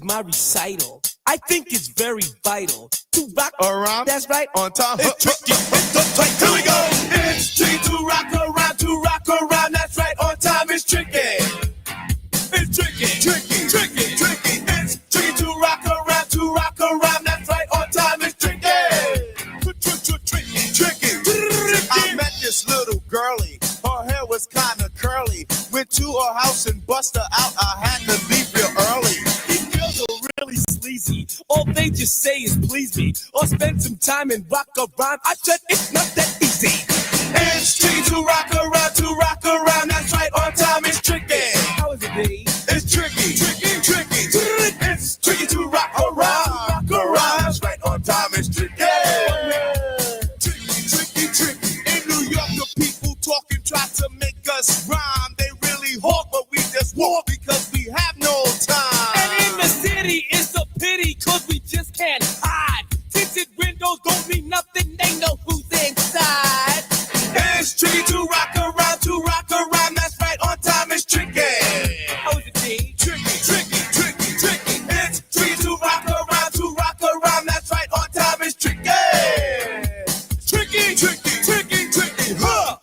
my recital. I think it's very vital to rock around. That's right, on time. It's tricky. Here we go. It's tricky to rock around, to rock around. That's right, on time. It's tricky. It's tricky, tricky, tricky, tricky. It's tricky to rock around, to rock around. That's right, on time. It's tricky. Tricky, tricky. I met this little girlie. Her hair was kinda curly. Went to her house and bust her out. I had to leave real early. These girls are really sleazy. All they just say is please me, or spend some time and rock a rhyme. I said it's not that easy. It's tricky to rock around, to rock around. That's right, on time. It's tricky. How is it, B? It's tricky, tricky, tricky. It's tricky to rock around, rock around. That's right, on time. It's tricky. Tricky, tricky, tricky. In New York, the people talking try to make us rhyme. They really hawk, but we just walk because we have no time. And in the city, it's a pity, cause we just can't hide. Tinted windows don't mean nothing, they know who's inside. It's tricky to rock around, to rock around. That's right, on time. It's tricky. How is it, G? Tricky, tricky, tricky, tricky. It's tricky to rock around, to rock around. That's right, on time. It's tricky. Tricky, tricky, tricky, tricky, huh?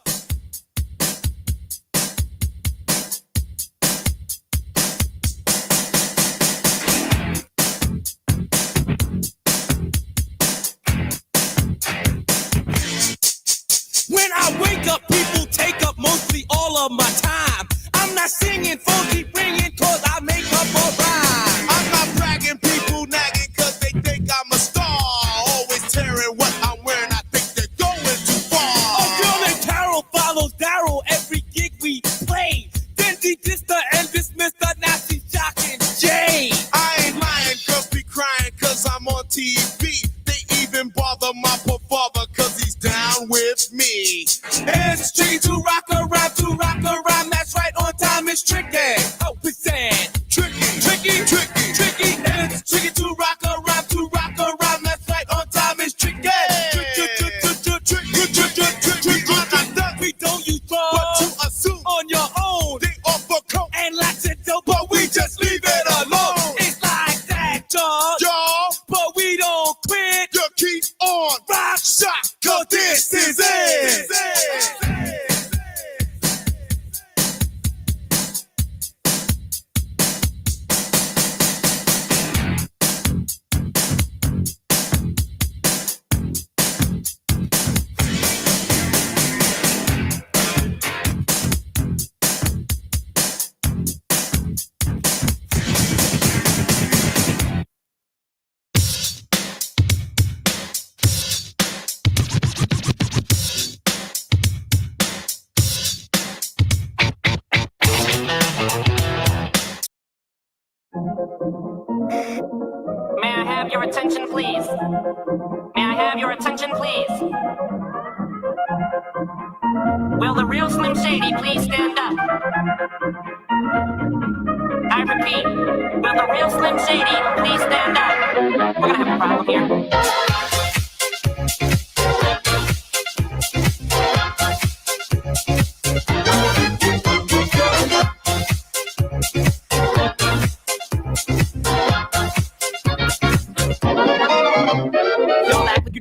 When I wake up, people take up mostly all of my time. I'm not singing, phone keep ringing, cause I make up a rhyme. I'm not bragging, people nagging, cause they think I'm a star. Always tearing what I'm wearing, I think they're going too far. A girl named Carol follows Daryl every gig we play. Then she dissed her and dismissed her, now she's shocking Jay. I ain't lying, girls be crying, cause I'm on TV. They even bother my poor father, cause he's down with me. It's tricky to rock around, to rock around. That's right, on time. It's tricky. Oh, percent. Tricky, tricky, tricky, tricky. It's tricky to rock around, to rock around. That's right, on time. It's tricky. We don't use drugs, but to assume on your own. They offer coke and lots of dope, but we just leave it alone. It's like that, y'all, but we don't quit. You keep on rock shot, cause this is it. May I have your attention, please? May I have your attention, please? Will the real Slim Shady please stand up? I repeat, will the real Slim Shady please stand up? We're gonna have a problem here.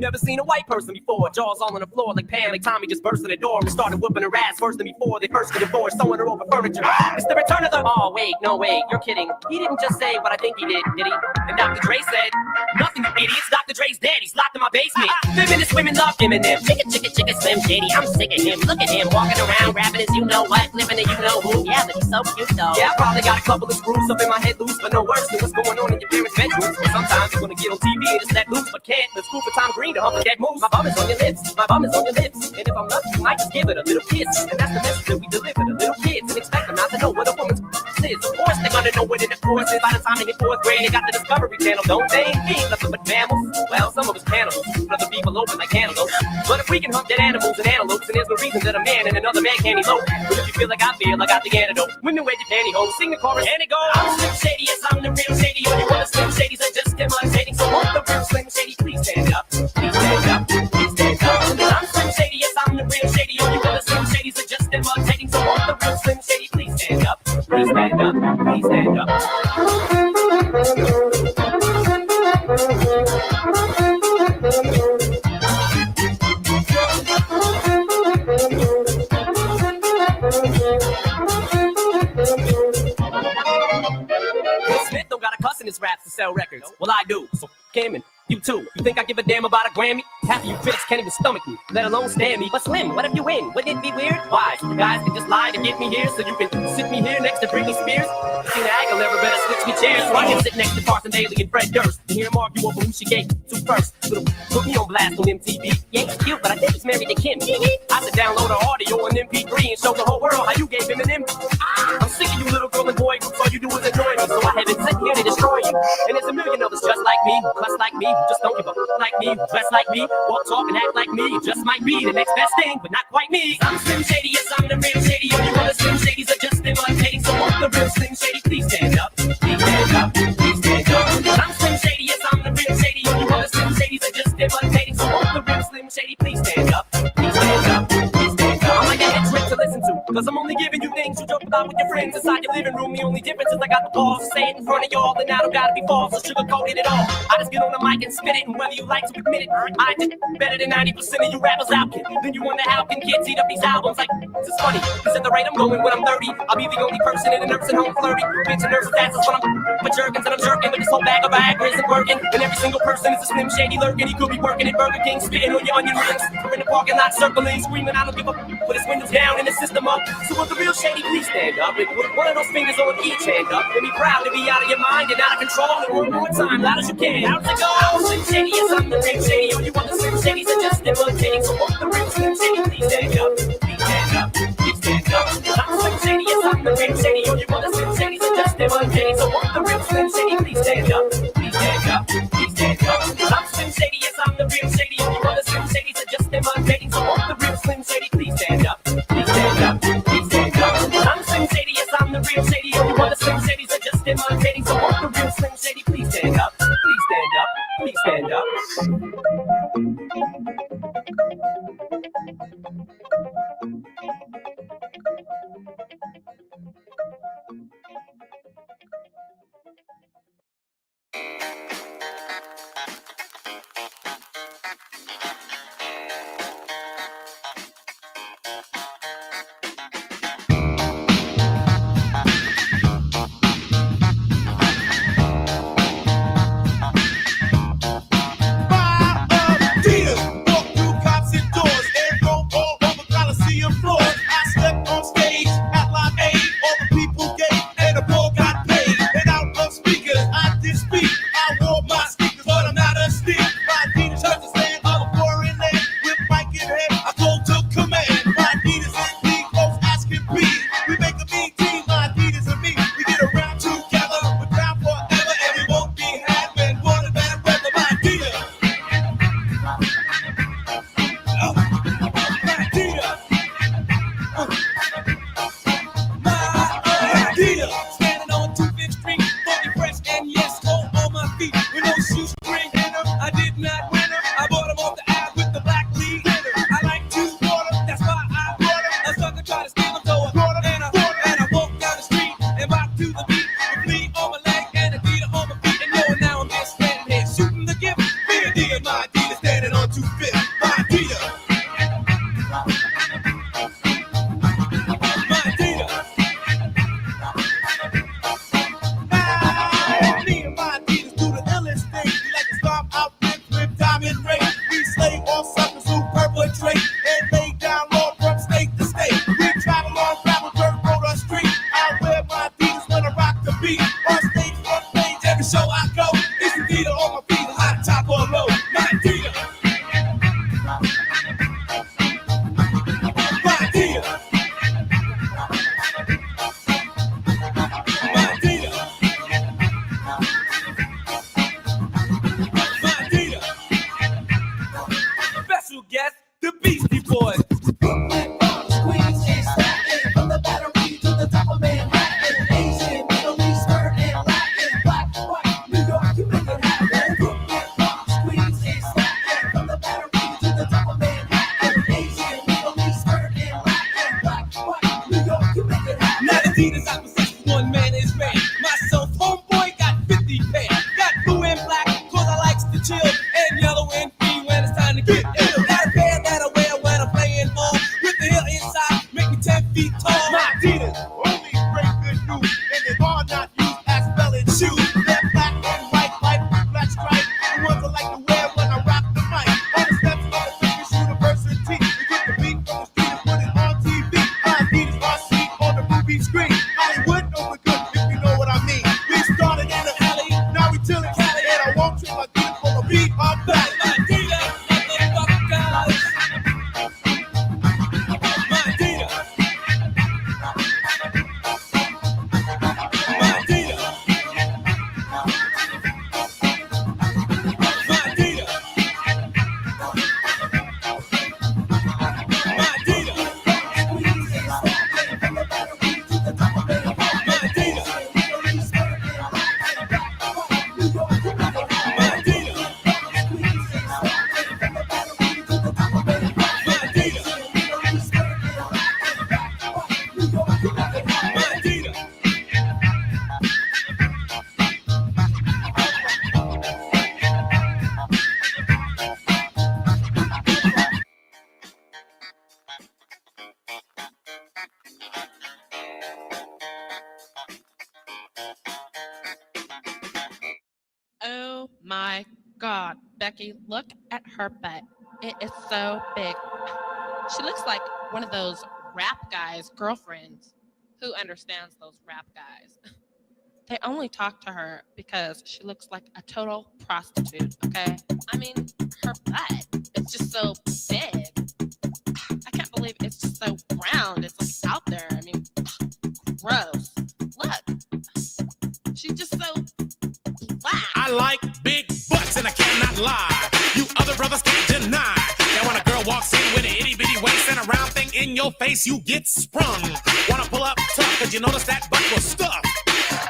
Never seen a white person before. Jaws all on the floor like Pam, like Tommy just burst in the door and started whooping her ass worse than before. They first get divorced, throwing her over furniture. It's the return of the... Oh, wait, no, wait, you're kidding. He didn't just say what I think he did he? And Dr. Dre said, nothing, you idiots. Dr. Dre's dead. He's locked in my basement. Feminist women love Eminem. Chicka, Slim Shady. I'm sick of him. Look at him walking around, rapping as you know what, living as you know who. Yeah, but he's so cute though. Yeah, I probably got a couple of screws up in my head loose, but no worse than what's going on in your parents' bedrooms. Sometimes you're gonna get on TV and just let loose, but can't. Let's school for Tom Green to hump the dead moves. My bum is on your lips, my bum is on your lips. And if I'm lucky, you might just give it a little kiss. And that's the message that we deliver to little kids and expect them not to know what a woman's is. Of course, they're gonna know what intercourse is by the time they get fourth grade. They got the Discovery Channel, don't they? We ain't nothing but mammals. Well, some of us cannibals, other people open like cantaloupes. But if we can hunt dead animals and antelopes, then there's no reason that a man and another man can't elope. But if you feel like I feel, I got the antidote. Women wear your pantyhose, sing the chorus, and it goes. I'm Slim Shady, yes, I'm the real Shady. All you other Slim Shadys are just imitating. So won't the real Slim Shady please stand up? Please stand up, please stand up. I'm Slim Shady, yes, I'm the real Shady. All you other Slim Shadys are just imitating. So won't the real Slim Shady please stand up? Please stand up, please stand up. You think I give a damn about a Grammy? Half of you critics can't even stomach me, let alone stand me. But Slim, what if you win? Wouldn't it be weird? Why? You guys can just lie to get me here, so you can sit me here next to Britney Spears. Christina Aguilera better switch me chairs, so I can sit next to Carson Daly and Fred Durst and hear them argue over who she gave to first. So put me on blast on MTV. Yeah, he's cute, but I think he's married to Kim. I should download her audio on MP3 and show the whole world how you gave him an M. I'm sick of you little girl and boy groups, all you do is annoy me, so I haven't sitting here to destroy you. And there's a million of us just like me, who cuss like me, who just don't give a like me, who dress like me, walk, talk, and act like me. It just might be the next best thing, but not quite me. I'm Slim Shady, yes, I'm the real Shady. All you other Slim Shadys are just imitating, so won't the real Slim Shady please stand up? Please stand up, please stand up. I'm Slim Shady, yes, I'm the real Shady. All you other Slim Shadys are just imitating, so won't the real Slim Shady please stand up? Please stand up, please stand up. I'm like a hit trick to listen to, cause I'm only giving you things you joke about with your friends inside your living room. The only difference is I got the balls to say it in front of y'all, and I don't gotta be false or sugarcoated at all. I just get on the mic and spit it, and whether you like to admit it, I did better than 90% of you rappers out, kid. Then you wonder how can kids eat up these albums? Like, this is funny, cause at the rate I'm going when I'm 30, I'll be the only person in a nursing home flirty. Bitch and nurses' asses when I'm with jerkins, and I'm jerking, but this whole bag of Viagra isn't working. And every single person is a Slim Shady lurking. He could be working at Burger King, spitting on your onion rings, or in the parking lot circling, screaming, I don't give a put his windows down and the system up. So will the real Shady please stand up and put one of those fingers on each hand up and be proud to be out of your mind and out of control. And one more time, loud as you can. How's it go? I'm Slim Shady, yes, I'm the real Shady. All you other Slim Shadys are just imitating. So won't the real Slim Shady please stand up? Please stand up, please stand up. I'm Slim Shady, yes, I'm the real Shady. All you other Slim Shadys are just imitating. So won't the real Slim Shady please stand up? Please stand up, please stand up. I'm Slim Shady, yes, I'm the real Shady. All you other Slim Shadys are just imitating. So won't the real Slim Shady please stand up? Please stand up, please stand up. I'm Slim Shady, yes, I'm the real Shady. All you other Slim Shadys are just imitating. So won't the real Slim Shady please stand up? Please stand up, please stand up. Becky, look at her butt. It is so big. She looks like one of those rap guys' girlfriends. Who understands those rap guys? They only talk to her because she looks like a total prostitute, okay? I mean, her butt is just so big. I can't believe it's just so round. It's like out there. I mean, gross. Look. She's just so black. I like big butts and I cannot lie. You other brothers can't deny that when a girl walks in with an itty bitty waist and a round thing in your face, you get sprung. Wanna pull up tough, cause you notice that butt was stuffed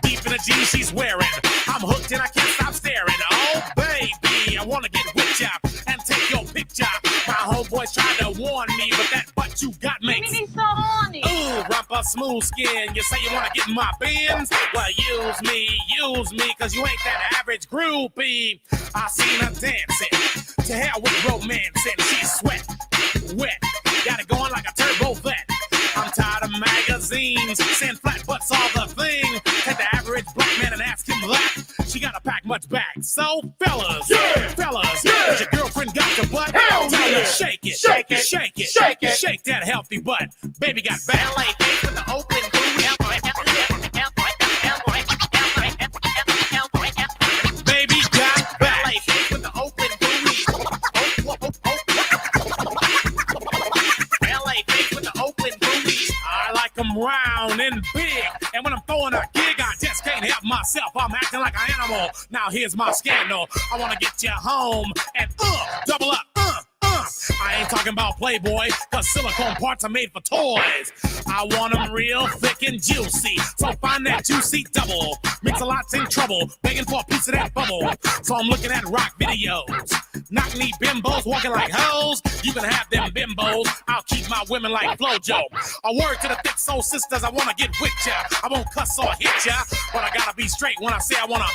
deep in the jeans she's wearing. I'm hooked and I can't stop staring. Oh baby, I wanna get with ya and take your picture. My homeboys tried to warn me, but that butt you got makes me so horny. ooh, rumpa smooth skin. You say you wanna get in my bins? Well, use me, cause you ain't that average groupie. I seen her dancing, to hell with romance, and she's sweat, wet, got it going like a turbo vet. I'm tired of magazines, saying flat butts all the thing. Take the average black man and ask him that. She gotta pack much back. So fellas, has your girlfriend got your butt? Hell tell her shake it, shake that healthy butt. Baby got back. LA face with the open booty. Baby got back. LA face with the open booty. LA face with the open booty. I like them round and big. And when I'm throwing a gig, I just can't help myself. I'm acting like an animal. Now here's my scandal. I wanna get you home and double up. I ain't talking about Playboy, cause silicone parts are made for toys. I want them real thick and juicy, so find that juicy double. Mix a lot's in trouble, begging for a piece of that bubble. So I'm looking at rock videos. Knock-knee bimbos walking like hoes. You can have them bimbos, I'll keep my women like Flojo. A word to the thick soul sisters, I wanna get with ya. I won't cuss or hit ya, but I gotta be straight when I say I wanna.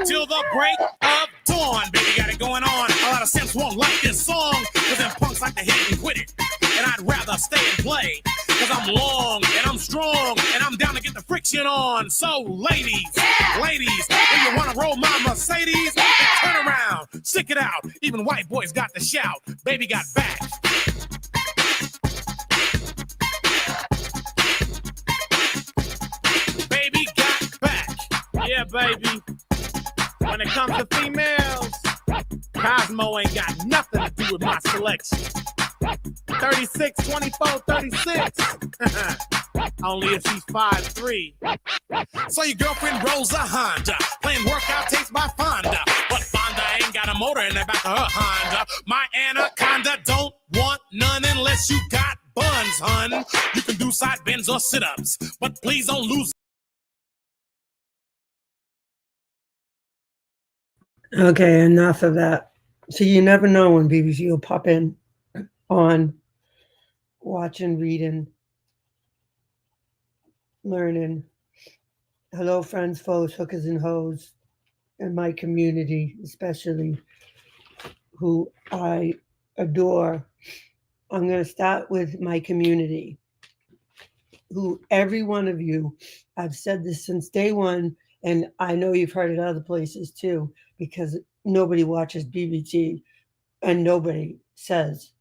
Till the break of dawn, baby, got it going on. A lot of simps won't like this song, cause them punks like to hit and quit it. And I'd rather stay and play, cause I'm long and I'm strong and I'm down to get the friction on. So ladies, if you wanna roll my Mercedes, then turn around, stick it out. Even white boys got the shout. Baby got back. Baby got back. Yeah, baby. When it comes to females, Cosmo ain't got nothing to do with my selection. 36, 24, 36. Only if she's 5'3". So your girlfriend rolls a Honda, playing workout tapes by Fonda. But Fonda ain't got a motor in the back of her Honda. My Anaconda don't want none unless you got buns, hun. You can do side bends or sit-ups, but please don't lose. Okay, enough of that. So you never know when BBC will pop in on watching, reading, learning. Hello, friends, foes, hookers, and hoes, in my community, especially, who I adore. I'm going to start with my community, who every one of you, I've said this since day one, and I know you've heard it other places too, because nobody watches BBT and nobody says.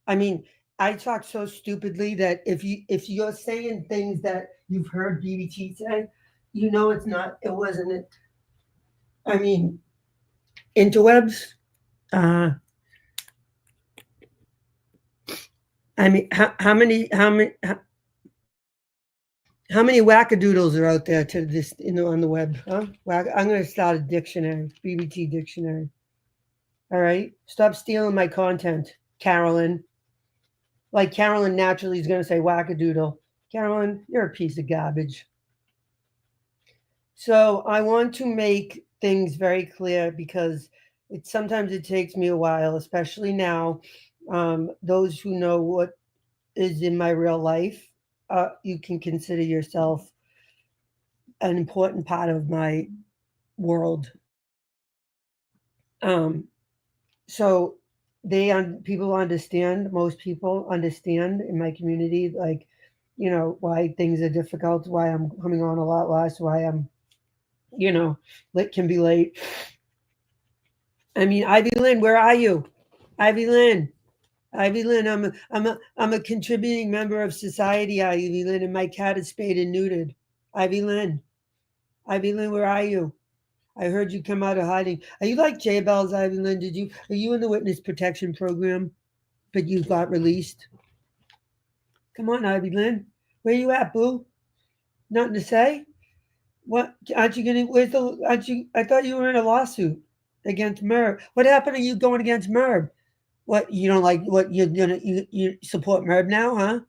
I mean, I talk so stupidly that if you're saying things that you've heard BBT say, you know it wasn't it. I mean, interwebs. I mean, how many wackadoodles are out there to this, on the web? Huh? I'm going to start a dictionary, BBT dictionary. All right, stop stealing my content, Carolyn. Like Carolyn naturally is going to say wackadoodle. Carolyn, you're a piece of garbage. So I want to make things very clear because sometimes it takes me a while, especially now. Those who know what is in my real life, you can consider yourself an important part of my world. So people understand, most people understand in my community, like, why things are difficult, why I'm coming on a lot less, why I'm, can be late. I mean, Ivy Lynn, where are you? Ivy Lynn. Ivy Lynn, I'm a contributing member of society, Ivy Lynn, and my cat is spayed and neutered. Ivy Lynn. Ivy Lynn, where are you? I heard you come out of hiding. Are you like J Bells, Ivy Lynn? Are you in the witness protection program, but you got released? Come on, Ivy Lynn. Where you at, boo? Nothing to say? What aren't you gonna where's the aren't you I thought you were in a lawsuit against Merv. What happened to you going against Merv? What you don't like what you're gonna you support Merv now, huh?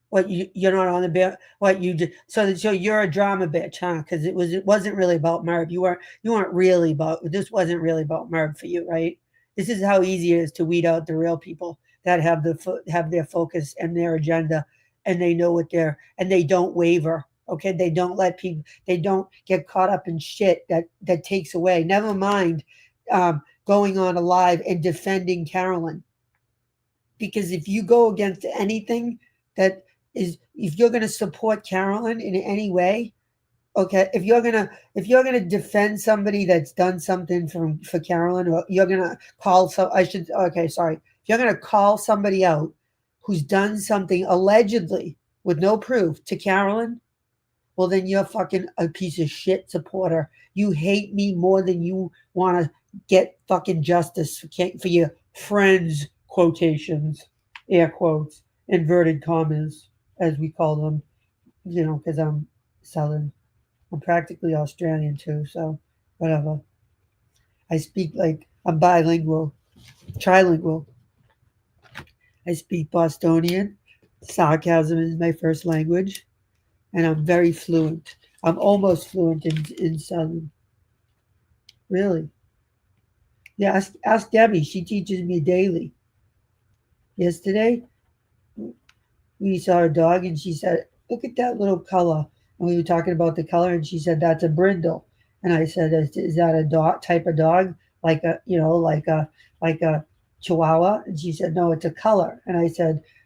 What you're not on the bill? What you did? So you're a drama bitch, huh? Because it wasn't really about Merv. You weren't really about this. Wasn't really about Merv for you, right? This is how easy it is to weed out the real people that have their focus and their agenda, and they know what and they don't waver. Okay, they don't let people. They don't get caught up in shit that takes away. Never mind going on a live and defending Carolyn, because if you go against anything that if you're going to support Carolyn in any way, okay, if you're gonna defend somebody that's done something for Carolyn, or you're gonna call if you're gonna call somebody out who's done something allegedly with no proof to Carolyn, well then you're fucking a piece of shit supporter. You hate me more than you want to get fucking justice for your friends, quotations, air quotes, inverted commas, as we call them, because I'm Southern. I'm practically Australian too, so whatever. I speak I'm bilingual, trilingual. I speak Bostonian. Sarcasm is my first language, and I'm very fluent. I'm almost fluent in Southern. Really? Yeah, ask Debbie. She teaches me daily. Yesterday, we saw a dog, and she said, "Look at that little color." And we were talking about the color, and she said, "That's a brindle." And I said, "Is that a dog type of dog, like a Chihuahua?" And she said, "No, it's a color." And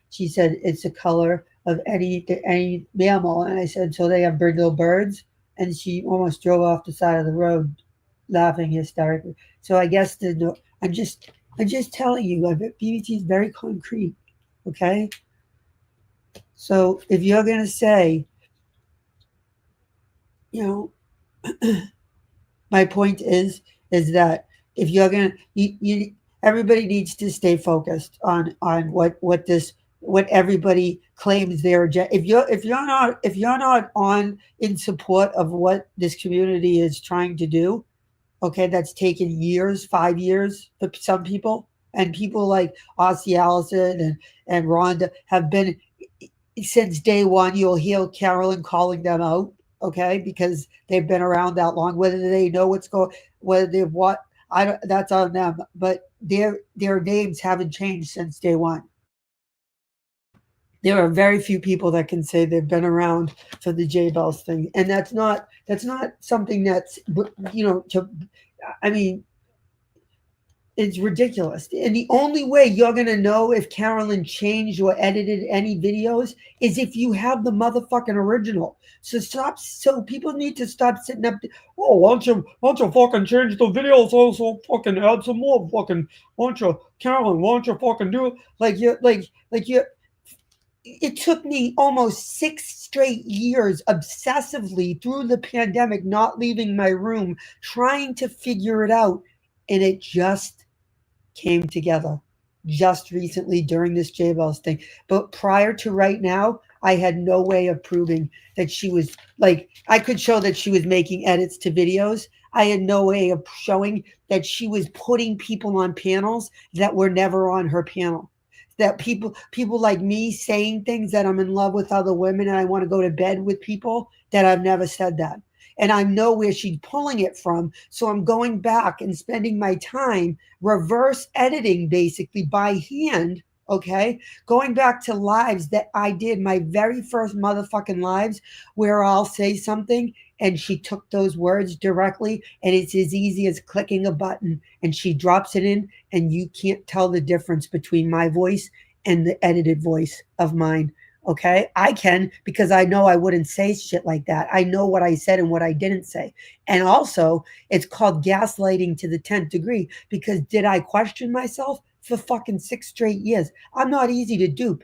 she said, "It's a color of any mammal." And I said, "So they have brindle birds?" And she almost drove off the side of the road, laughing hysterically. So I guess I'm just telling you, BBT is very concrete. Okay. So if you're gonna say, you know, my point is that if you're gonna, everybody needs to stay focused on what everybody claims their agenda. If you're not on in support of what this community is trying to do, okay, that's taken years, 5 years for some people, and people like Ossie Allison and Rhonda have been since day one. You'll hear Carolyn calling them out, okay, because they've been around that long. Whether they know whether they've what, I don't. That's on them. But their names haven't changed since day one. There are very few people that can say they've been around for the J Bells thing, and that's not something that's I mean, it's ridiculous. And the only way you're going to know if Carolyn changed or edited any videos is if you have the motherfucking original. So people need to stop sitting up. Oh, why don't you fucking change the videos? Also, fucking add some more. Fucking, why don't you, Carolyn? Why don't you fucking do it? Like you. It took me almost 6 straight years obsessively through the pandemic, not leaving my room, trying to figure it out. And it just came together just recently during this J Bells thing. But prior to right now, I had no way of proving that she was I could show that she was making edits to videos. I had no way of showing that she was putting people on panels that were never on her panel. That people like me saying things that I'm in love with other women and I want to go to bed with people, that I've never said that. And I know where she's pulling it from. So I'm going back and spending my time reverse editing basically by hand. Okay. Going back to lives that I did, my very first motherfucking lives, where I'll say something and she took those words directly, and it's as easy as clicking a button and she drops it in, and you can't tell the difference between my voice and the edited voice of mine. Okay, I can because I know I wouldn't say shit like that. I know what I said and what I didn't say. And also, it's called gaslighting to the 10th degree because did I question myself for fucking 6 straight years? I'm not easy to dupe.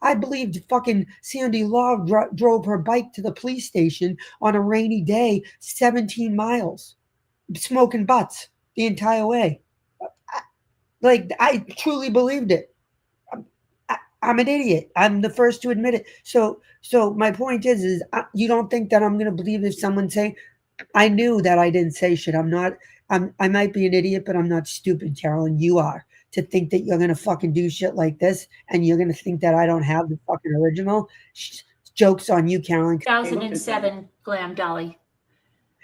I believed fucking Sandy Law drove her bike to the police station on a rainy day 17 miles, smoking butts the entire way. I truly believed it. I'm an idiot. I'm the first to admit it. So my point is you don't think that I'm going to believe if someone saying, I knew that I didn't say shit. I might be an idiot, but I'm not stupid, Carolyn. You are to think that you're going to fucking do shit like this and you're going to think that I don't have the fucking original. Joke's on you, Carolyn. 2007 Glam Dolly.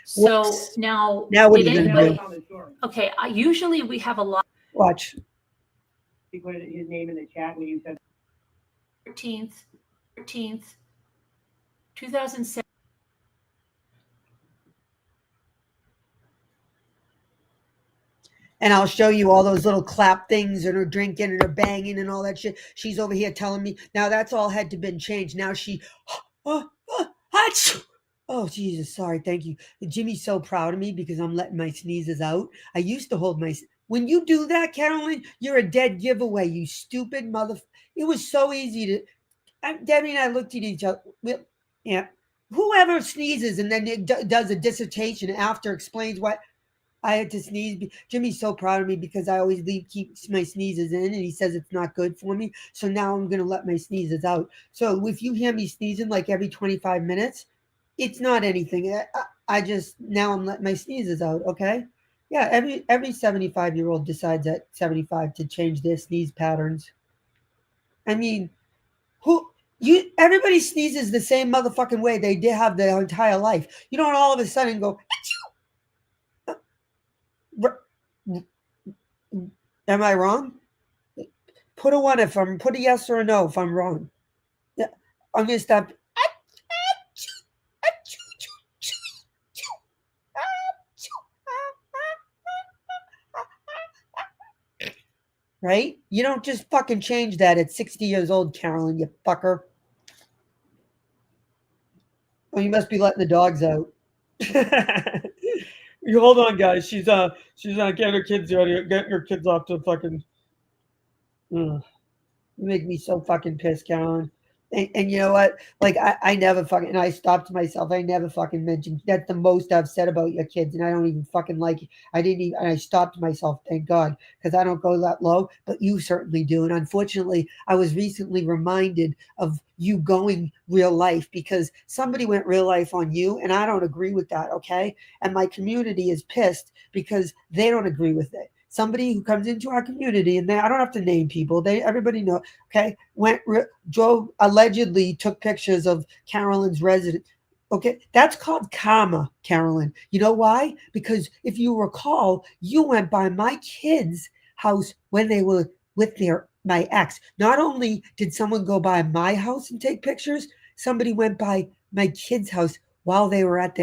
So now what did are you anybody? gonna do? Okay, usually we have a lot. Watch. He put his name in the chat when you said 13th, 2007. And I'll show you all those little clap things and her drinking and her banging and all that shit. She's over here telling me now that's all had to been changed. Now she, oh Jesus, sorry, thank you. Jimmy's so proud of me because I'm letting my sneezes out. I used to hold my. When you do that, Carolyn, you're a dead giveaway. You stupid mother. It was so easy to. Debbie and I looked at each other. Yeah, whoever sneezes and then it does a dissertation after explains what. I had to sneeze. Jimmy's so proud of me because I always keep my sneezes in, and he says it's not good for me. So now I'm gonna let my sneezes out. So if you hear me sneezing like every 25 minutes, it's not anything. I just now I'm letting my sneezes out. Okay, yeah. Every 75-year-old decides at 75 to change their sneeze patterns. I mean, everybody sneezes the same motherfucking way they did have their entire life. You don't all of a sudden go. Am I wrong? Put a 1 put a yes or a no if I'm wrong. Yeah, I'm gonna stop. Right? You don't just fucking change that at 60 years old, Carolyn, you fucker. Oh, you must be letting the dogs out. You hold on, guys. She's getting her kids ready. Getting her kids off to fucking. You make me so fucking pissed, Carolyn. And you know what? Like I never fucking. And I stopped myself. I never fucking mentioned. That's the most I've said about your kids, and I don't even fucking like it. I didn't even. And I stopped myself. Thank God, because I don't go that low. But you certainly do. And unfortunately, I was recently reminded of you going real life because somebody went real life on you, and I don't agree with that. Okay, and my community is pissed because they don't agree with it. Somebody who comes into our community, and I don't have to name people. Everybody know. Okay, drove allegedly took pictures of Carolyn's residence. Okay, that's called karma, Carolyn. You know why? Because if you recall, you went by my kids' house when they were with my ex. Not only did someone go by my house and take pictures, somebody went by my kids' house while they were at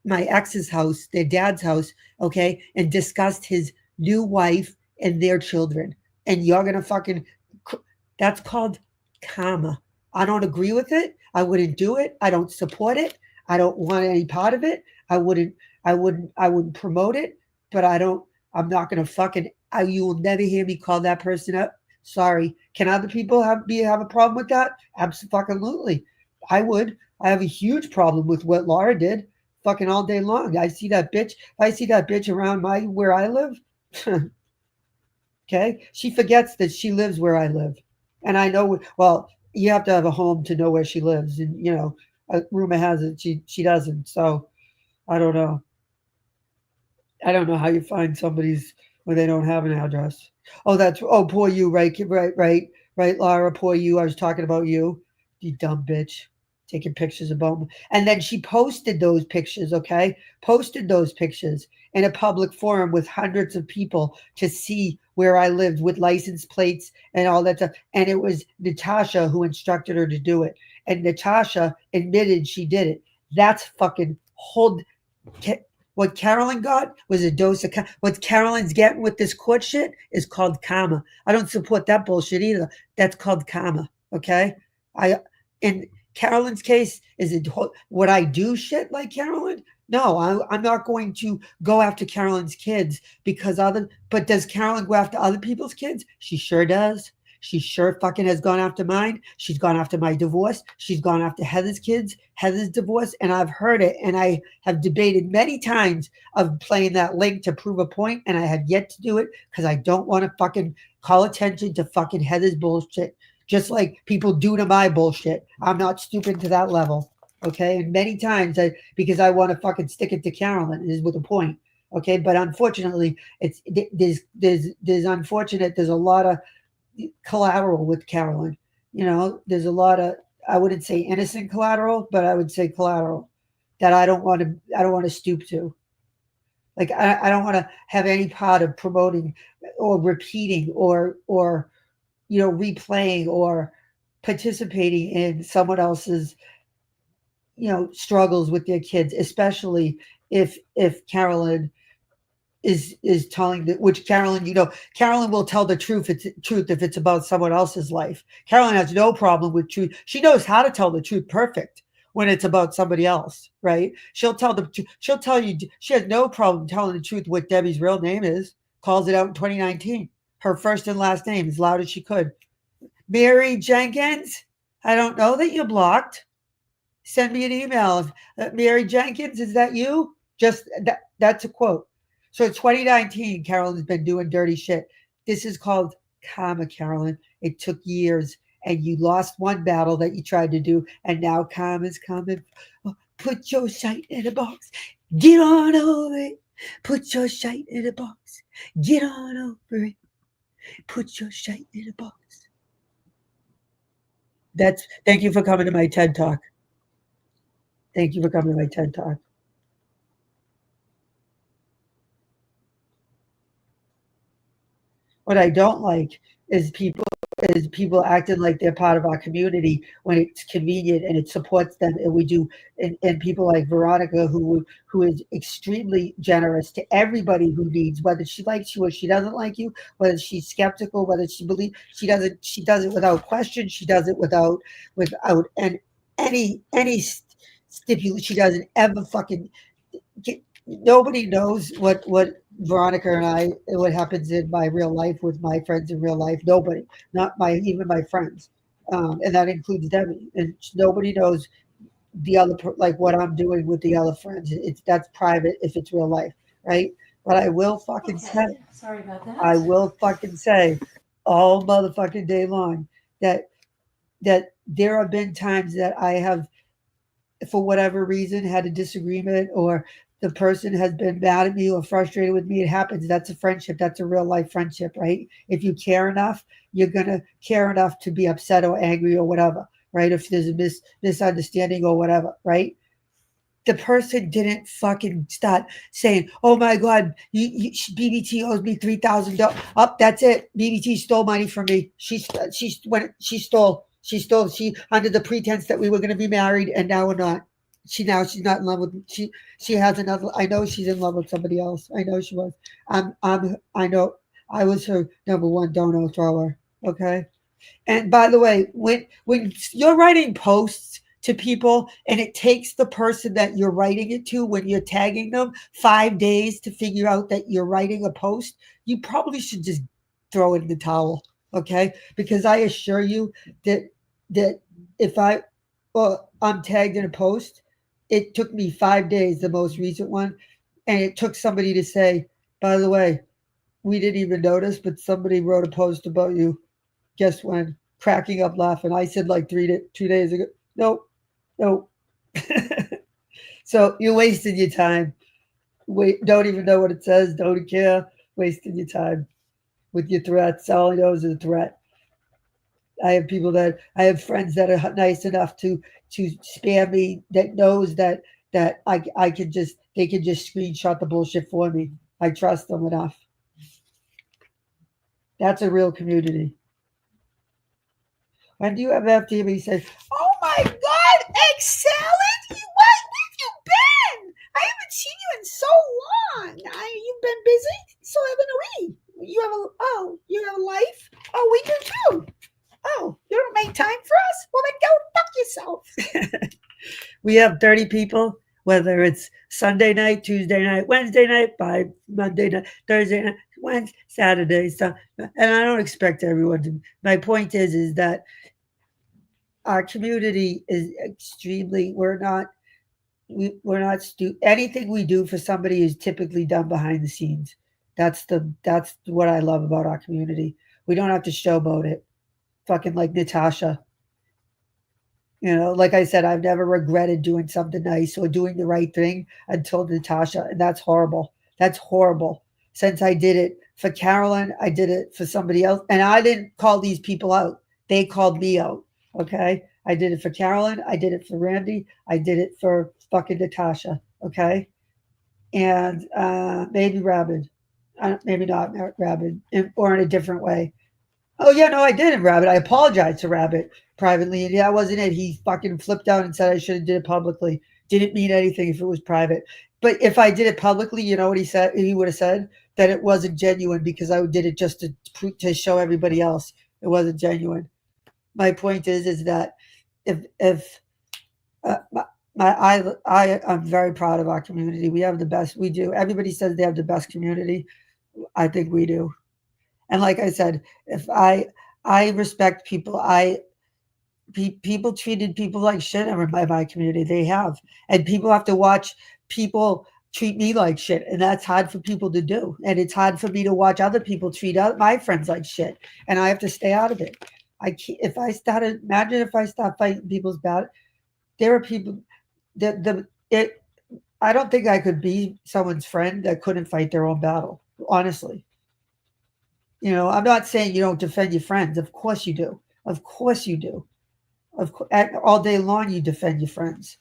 my ex's house, their dad's house. Okay, and discussed his new wife and their children, and you're gonna fucking. That's called karma. I don't agree with it. I wouldn't do it. I don't support it. I don't want any part of it. I wouldn't promote it. But I'm not gonna fucking. You will never hear me call that person up. Sorry. Can other people have a problem with that? Absolutely. I would. I have a huge problem with what Laura did. Fucking all day long. I see that bitch. If I see that bitch around where I live. Okay, she forgets that she lives where I live, and I know. Well, you have to have a home to know where she lives, and rumor has it she doesn't. So I don't know. I don't know how you find somebody's where they don't have an address. Poor you, right, Laura, poor you. I was talking about you dumb bitch. Taking pictures about me. And then she posted those pictures, okay? Posted those pictures in a public forum with hundreds of people to see where I lived with license plates and all that stuff. And it was Natasha who instructed her to do it. And Natasha admitted she did it. That's fucking what Carolyn got was a dose of what Carolyn's getting with this court shit is called karma. I don't support that bullshit either. That's called karma, okay? In Carolyn's case, is it would I do shit like Carolyn? No, I'm not going to go after Carolyn's kids but does Carolyn go after other people's kids? She sure does. She sure fucking has gone after mine. She's gone after my divorce. She's gone after Heather's kids, Heather's divorce, and I've heard it. And I have debated many times of playing that link to prove a point, and I have yet to do it because I don't want to fucking call attention to fucking Heather's bullshit, just like people do to my bullshit. I'm not stupid to that level. Okay. And many times because I want to fucking stick it to Carolyn is with a point. Okay. But unfortunately, there's unfortunate. There's a lot of collateral with Carolyn. There's a lot of, I wouldn't say innocent collateral, but I would say collateral that I don't want to stoop to. Like, I don't want to have any part of promoting or repeating or replaying or participating in someone else's, struggles with their kids, especially if Carolyn is telling which Carolyn will tell the truth if it's about someone else's life. Carolyn has no problem with truth. She knows how to tell the truth perfect when it's about somebody else, right? She'll tell you she has no problem telling the truth what Debbie's real name is, calls it out in 2019. Her first and last name as loud as she could. Mary Jenkins, I don't know that you're blocked. Send me an email. Mary Jenkins, is that you? Just that's a quote. So 2019, Carolyn's been doing dirty shit. This is called karma, Carolyn. It took years, and you lost one battle that you tried to do, and now karma's coming. Oh, put your shite in a box. Get on over it. Put your shite in a box. Get on over it. Put your shite in a box. Thank you for coming to my TED Talk. Thank you for coming to my TED Talk. What I don't like is people acting like they're part of our community when it's convenient and it supports them, and we do, and people like Veronica who is extremely generous to everybody who needs, whether she likes you or she doesn't like you, whether she's skeptical, whether she believes, she does it without question, she does it without and any stipulation. She doesn't ever fucking nobody knows what Veronica and I, what happens in my real life with my friends in real life. Nobody, not even my friends, and that includes Debbie. And nobody knows the other, like what I'm doing with the other friends. That's private if it's real life, right? But I will fucking say, sorry about that. I will fucking say, all motherfucking day long that there have been times that I have, for whatever reason, had a disagreement, or the person has been mad at me or frustrated with me. It happens. That's a friendship. That's a real life friendship, right? If you care enough, you're going to care enough to be upset or angry or whatever, right? If there's a misunderstanding or whatever, right? The person didn't fucking start saying, oh my God, BBT owes me $3,000. Oh, that's it. BBT stole money from me. She stole, under the pretense that we were going to be married, and now we're not. She's not in love with me. She has another. I know she's in love with somebody else. I know she was. I know I was her number one dono thrower. Okay. And by the way, when you're writing posts to people and it takes the person that you're writing it to, when you're tagging them, 5 days to figure out that you're writing a post, you probably should just throw it in the towel. Okay. Because I assure you that if I'm tagged in a post, it took me 5 days, the most recent one, and it took somebody to say, by the way, we didn't even notice, but somebody wrote a post about you. Guess when? Cracking up laughing. I said like 2 days ago. Nope. So you're wasting your time. Don't even know what it says. Don't care. Wasting your time with your threats. All I know is a threat. I have friends that are nice enough to spam me, that knows that they can just screenshot the bullshit for me. I trust them enough. That's a real community. When do you have FTV say, oh my God, excellent? Where have you been? I haven't seen you in so long. You've been busy? So haven't we? You have a life? Oh, we do too. Oh, You don't make time for us? Well, then go fuck yourself. We have 30 people, whether it's Sunday night, Tuesday night, Wednesday night, by Monday night, Thursday night, Wednesday, Saturday, stuff. And I don't expect everyone to. My point is that our community is extremely. We're not anything we do for somebody is typically done behind the scenes. That's what I love about our community. We don't have to showboat it. Fucking like Natasha. You know, like I said, I've never regretted doing something nice or doing the right thing until Natasha, and that's horrible. That's horrible. Since I did it for Carolyn, I did it for somebody else, and I didn't call these people out. They called me out. Okay, I did it for Carolyn. I did it for Randy. I did it for fucking Natasha. Okay, and maybe Rabid, maybe not Rabid, or in a different way. Oh yeah, no, I did Rabbit. I apologized to Rabbit privately, and that wasn't it. He fucking flipped out and said I should have did it publicly. Didn't mean anything if it was private. But if I did it publicly, you know what he said? He would have said that it wasn't genuine because I did it just to show everybody else it wasn't genuine. My point is that if I'm very proud of our community. We have the best. We do. Everybody says they have the best community. I think we do. And like I said, if I respect people, people treated people like shit in my community. They have, and people have to watch people treat me like shit, and that's hard for people to do. And it's hard for me to watch other people treat my friends like shit, and I have to stay out of it. I can't, imagine if I start fighting people's battle. There are people I don't think I could be someone's friend that couldn't fight their own battle. Honestly. You know, I'm not saying you don't defend your friends. Of course you do. Of course you do. All day long you defend your friends,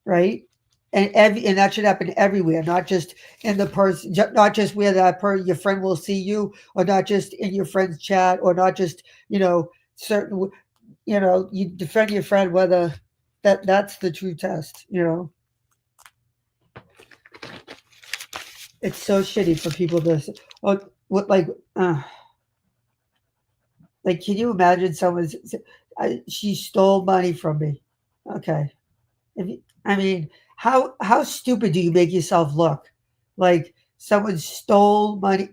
right? And that should happen everywhere, not just in the person, not just where your friend will see you, or not just in your friend's chat, or not just certain. You defend your friend whether that's the true test. It's so shitty for people to. Can you imagine she stole money from me? Okay. How stupid do you make yourself look? Like someone stole money.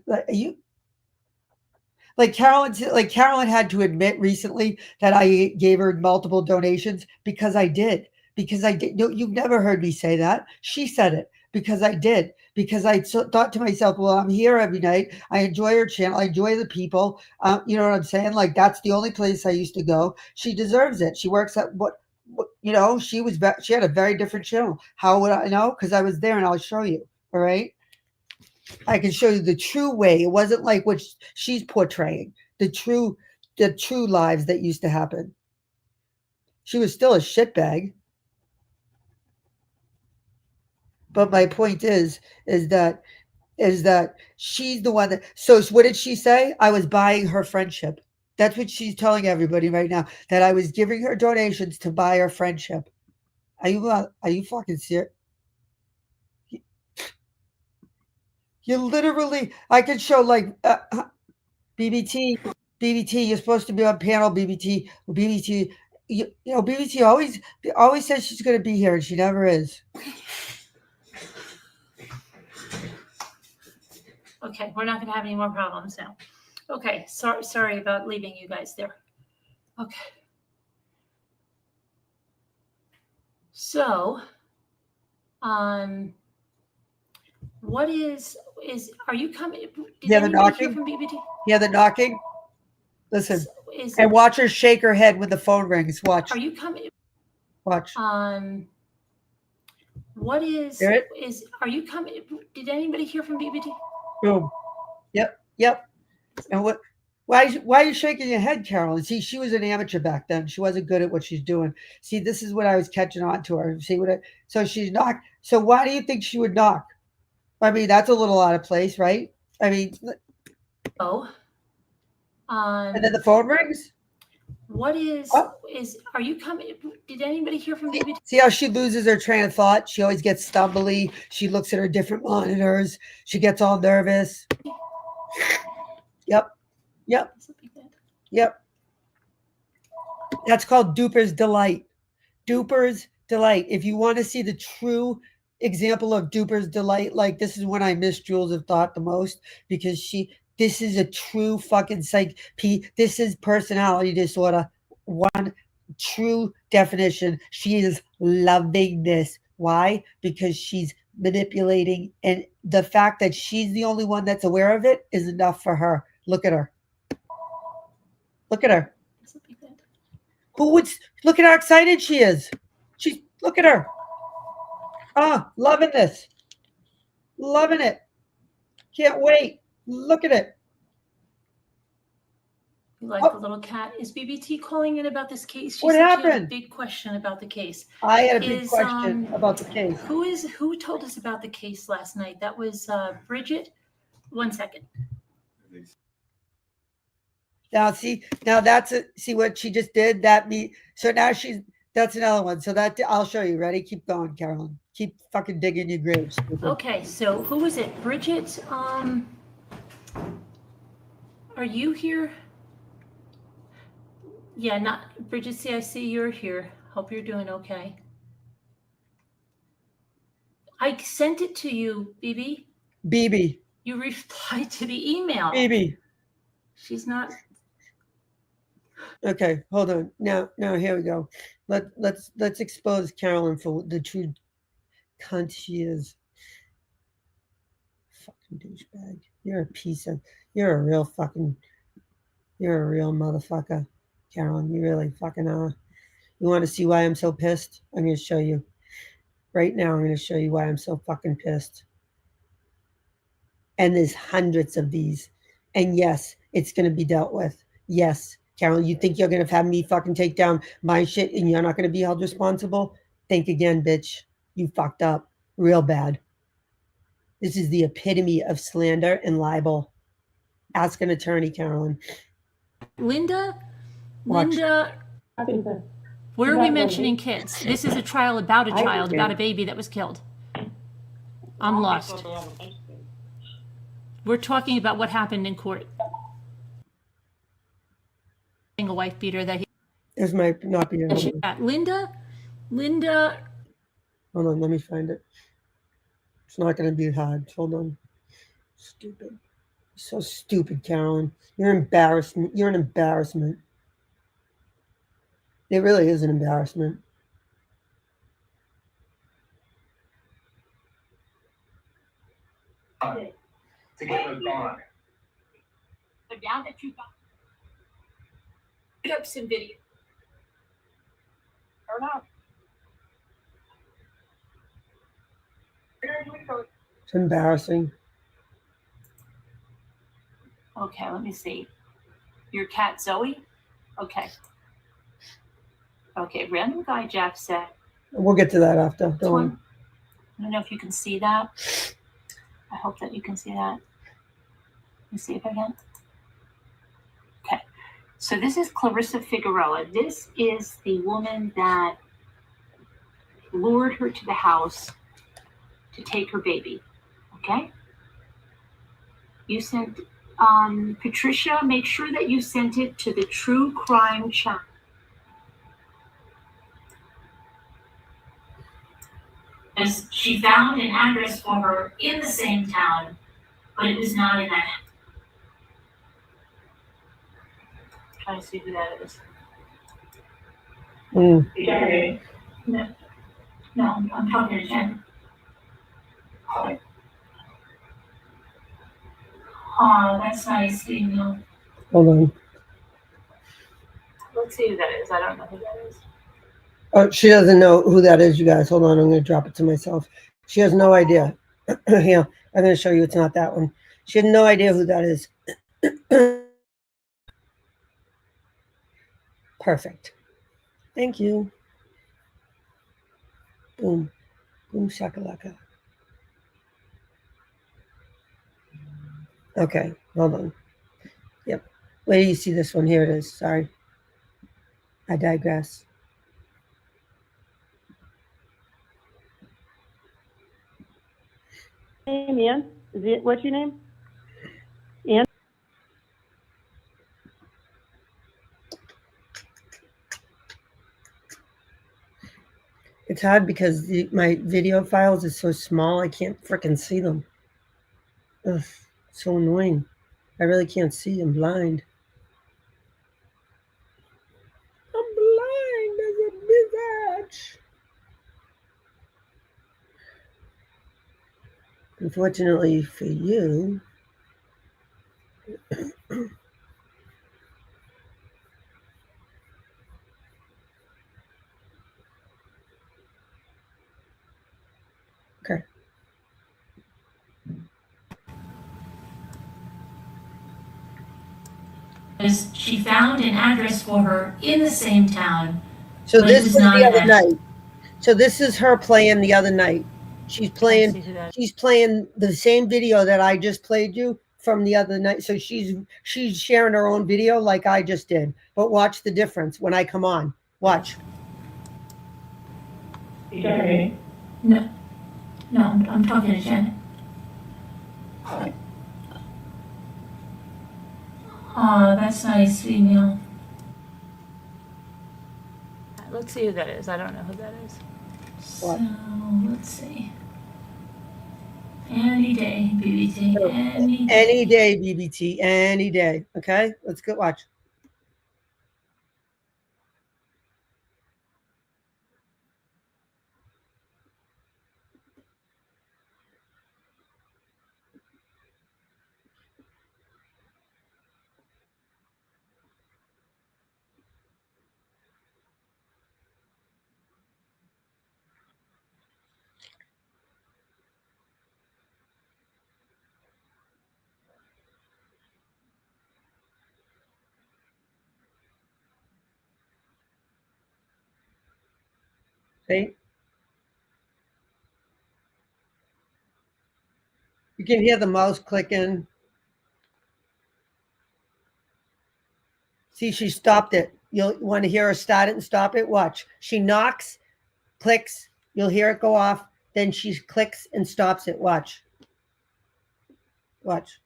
Carolyn had to admit recently that I gave her multiple donations because I did. Because I did. No, you've never heard me say that. She said it because I did. Because I thought to myself, well, I'm here every night. I enjoy her channel. I enjoy the people. You know what I'm saying? Like, that's the only place I used to go. She deserves it. She works at she had a very different channel. How would I know? Because I was there, and I'll show you. All right. I can show you the true way. It wasn't like what she's portraying. The true lives that used to happen. She was still a shitbag. But my point is that she's the one that. So what did she say? I was buying her friendship. That's what she's telling everybody right now. That I was giving her donations to buy her friendship. Are you fucking serious? You literally. I can show BBT. You're supposed to be on panel. BBT. BBT always says she's going to be here, and she never is. Okay, we're not going to have any more problems now. Okay, sorry about leaving you guys there. Okay. So, what are you coming? Yeah, the knocking. From BBT? Yeah, the knocking. Listen, and watch her shake her head when the phone rings. Watch. Are you coming? Watch. What are you coming? Did anybody hear from BBT? Boom. Yep. And what? Why are you shaking your head, Carolyn? See, she was an amateur back then. She wasn't good at what she's doing. See, this is what I was catching on to her. See so she's knocked. So why do you think she would knock? I mean, that's a little out of place, right? I mean, and then the phone rings. What are you coming? Did anybody hear from BBT? See how she loses her train of thought? She always gets stumbly. She looks at her different monitors. She gets all nervous. Yep. That's called Duper's Delight. Duper's Delight. If you want to see the true example of Duper's Delight, like this is when I miss Jules of Thought the most because this is a true fucking this is personality disorder. One true definition. She is loving this. Why? Because she's manipulating, and the fact that she's the only one that's aware of it is enough for her. Look at her. Look at her. This will be good. Who would look at how excited she is? Look at her. Loving this. Loving it. Can't wait. Look at it. You like the little cat? Is BBT calling in about this case? She What said she had a happened? big question about the case. I had a big question about the case. Who told us about the case last night? That was Bridget. 1 second. Now see what she just did. So now that's another one. So that I'll show you. Ready? Keep going, Carolyn. Keep fucking digging your graves. Okay, so who was it? Bridget. Are you here? Yeah, not Bridget. See, I see you're here. Hope you're doing okay. I sent it to you, BB. BB. You replied to the email. BB. She's not. Okay, hold on. Now here we go. Let's expose Carolyn for the true cunt she is. Fucking douchebag. You're a real motherfucker, Carolyn. You really fucking are. You want to see why I'm so pissed? I'm going to show you. Right now, I'm going to show you why I'm so fucking pissed. And there's hundreds of these. And yes, it's going to be dealt with. Yes, Carolyn, you think you're going to have me fucking take down my shit and you're not going to be held responsible? Think again, bitch. You fucked up real bad. This is the epitome of slander and libel. Ask an attorney, Carolyn. Linda, Watch. where are we mentioning kids? This is a trial about a child, about a baby that was killed. I'm lost. We're talking about what happened in court. A wife beater that he. This might not be a Linda. Hold on, let me find it. It's not going to be hard. Hold on. Stupid. So stupid, Carolyn. You're embarrassment. You're an embarrassment. It really is an embarrassment. To get her gone. But now that you got put up some video. Or not. It's embarrassing. Okay, let me see. Your cat Zoe? Okay. Okay, random guy Jack said. We'll get to that after. Don't worry. I don't know if you can see that. I hope that you can see that. Let me see if I can. Okay. So this is Clarissa Figueroa. This is the woman that lured her to the house to take her baby. Okay? You sent Patricia, make sure that you sent it to the True Crime Channel. As she found an address for her in the same town, but it was not in that. I'm trying to see who that is. Mm. No, I'm talking to Jen. Oh, that's nice, Daniel. Hold on. Let's see who that is. I don't know who that is. Oh, she doesn't know who that is, you guys. Hold on. I'm going to drop it to myself. She has no idea. Here, I'm going to show you. It's not that one. She had no idea who that is. Perfect. Thank you. Boom. Boom shakalaka. Okay, hold on. Yep. Where do you see this one? Here it is. Sorry. I digress. Name, Ann? What's your name? Ann? It's hard because my video files is so small, I can't frickin' see them. Ugh, so annoying. I really can't see. I'm blind. I'm blind as a bitch. Unfortunately for you, okay. She found an address for her in the same town. So But it this was was not the an other actual. night. So this is her playing the other night. She's I playing. see who that is. She's playing the same video that I just played you from the other night. So she's sharing her own video like I just did. But watch the difference when I come on. Watch. You talking to me? No, I'm talking to Jen. Oh, that's nice female. Let's see who that is. I don't know who that is. So, What? let's see. Any day, BBT, So, any day. any day, BBT, any day. Okay, let's go watch. See? You can hear the mouse clicking. See, she stopped it. You'll want to hear her start it and stop it. Watch. She knocks, clicks. You'll hear it go off. Then she clicks and stops it. Watch. Watch.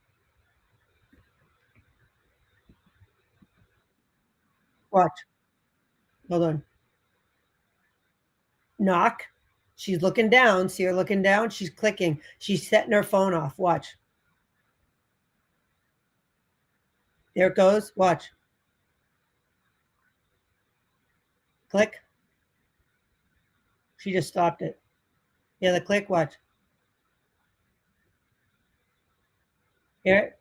Watch. Hold on. Knock. She's looking down. See her looking down? She's clicking. She's setting her phone off. Watch. There it goes. Watch. Click. She just stopped it. Yeah, the click. Watch. Hear it?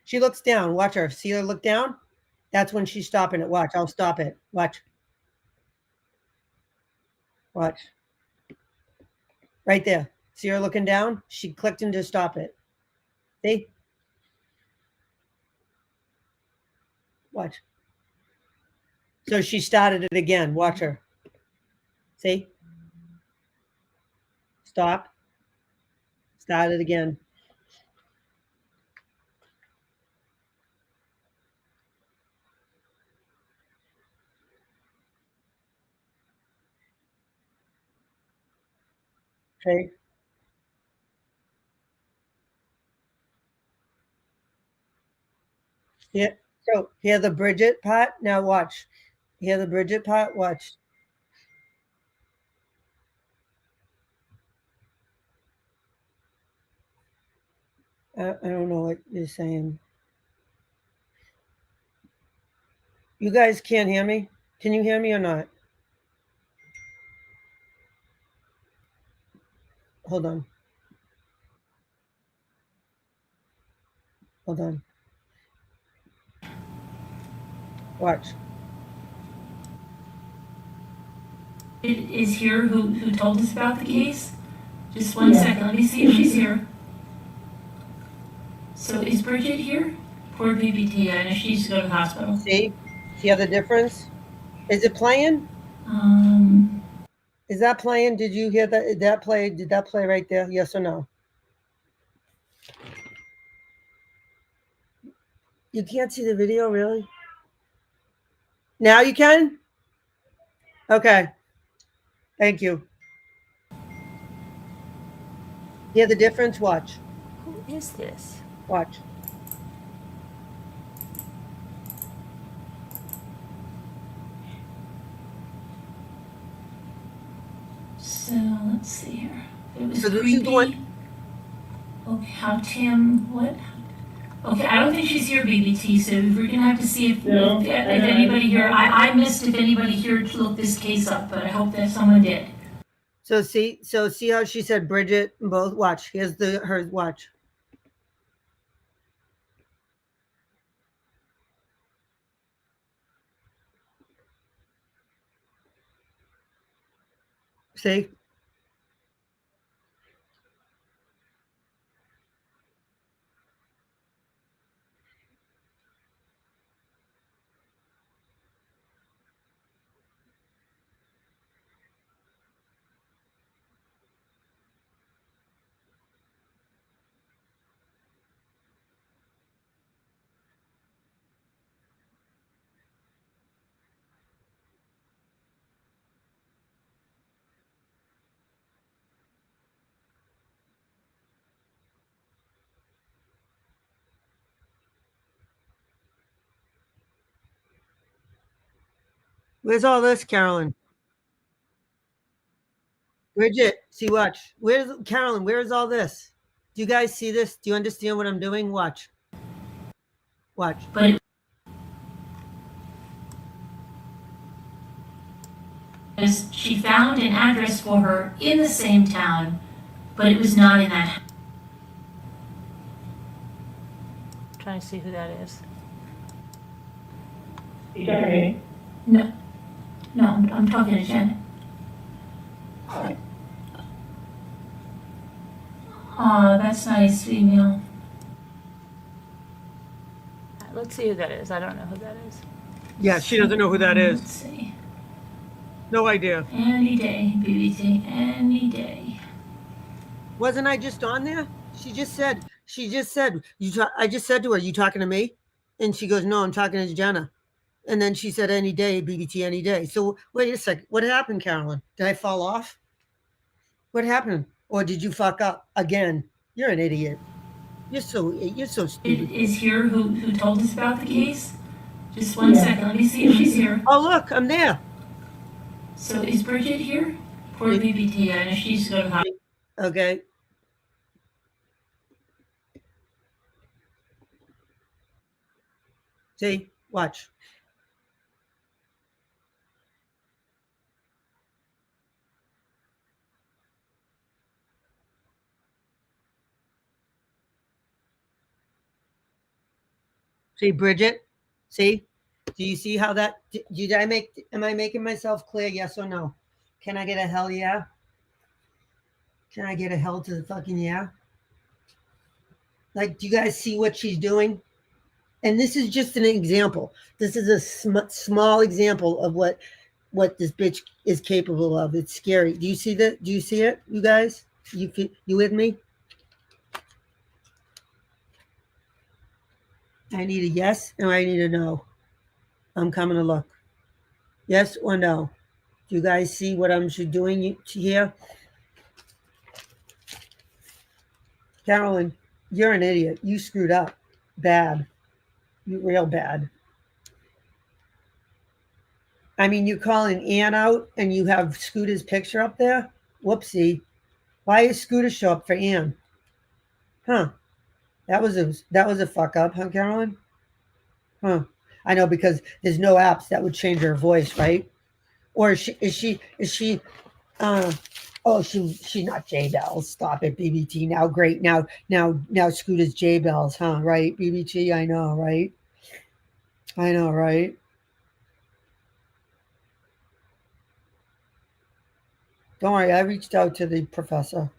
She looks down. Watch her. See her look down? That's when she's stopping it. Watch. I'll stop it. Watch. Watch. Right there. See her looking down? She clicked in to stop it. See? Watch. So she started it again. Watch her. See? Stop. Start it again. Okay. Yeah. So hear the Bridget part. Now watch. Hear the Bridget part. Watch. I don't know what you're saying. You guys can't hear me? Can you hear me or not? Hold on. Hold on. Watch. It is here who told us about the case? Just one second, let me see if she's here. So is Bridget here? Poor BBT, I know she needs to go to the hospital. See? See how the difference? Is it playing? Is that playing? Did you hear that? Did that play right there? Yes or no? You can't see the video, really? Now you can? Okay. Thank you. Hear the difference? Watch. Who is this? Watch. Let's see here. It was So this is the one- creepy. Okay, how Tim, what? Okay, I don't think she's here, BBT, so we're gonna have to see if anybody here, I missed if anybody here looked this case up, but I hope that someone did. So see how she said Bridget and both. Watch. Here's her watch. See? Where's all this, Carolyn? Bridget, see, watch. Where's Carolyn? Where's all this? Do you guys see this? Do you understand what I'm doing? Watch. Watch. But she found an address for her in the same town, but it was not in that. Trying to see who that is. Okay. No, I'm talking to Jen. Oh, that's nice, female. Let's see who that is. I don't know who that is. Yeah, she doesn't know who that Let's is. see. No idea. Any day, BBT, any day. Wasn't I just on there? She just said, I just said to her, you talking to me? And she goes, no, I'm talking to Jenna. And then she said, any day, BBT, any day. So wait a second. What happened, Carolyn? Did I fall off? What happened? Or did you fuck up again? You're an idiot. You're so stupid. Is here who told us about the case? Just one second. Let me see if she's here. Oh, look, I'm there. So is Bridget here? Poor BBT. I know she's going to. Okay. See, watch. See, Bridget, see? Do you see how that, am I making myself clear? Yes or no? Can I get a hell yeah? Can I get a hell to the fucking yeah? Like, do you guys see what she's doing? And this is just an example. This is a small example of what this bitch is capable of. It's scary. Do you see that? Do you see it, you guys? You with me? I need a yes and I need a no. I'm coming to look. Yes or no? Do you guys see what I'm doing here? Carolyn, you're an idiot. You screwed up. Bad. You real bad. I mean, you're calling Ann out and you have Scooter's picture up there? Whoopsie. Why is Scooter show up for Ann? Huh. That was a fuck up, huh, Carolyn? Huh. I know, because there's no apps that would change her voice, right? Or is she she's not J Bells. Stop it, BBT. Now great. Now Scooter's J Bells, huh? Right, BBT? I know, right? I know, right? Don't worry, I reached out to the professor.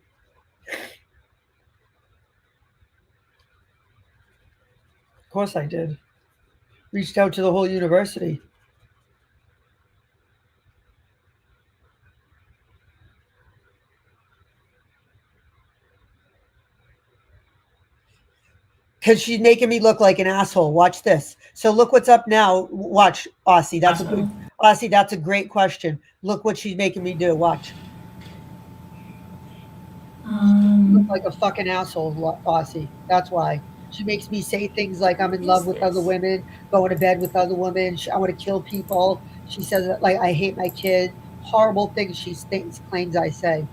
Of course I did. Reached out to the whole university. Because she's making me look like an asshole. Watch this. So look what's up now. Watch, Aussie. That's a great question. Look what she's making me do. Watch. Look like a fucking asshole, Aussie. That's why. She makes me say things like I'm in love with other women, going to bed with other women. I want to kill people. She says that, like, I hate my kid. Horrible things she claims I say.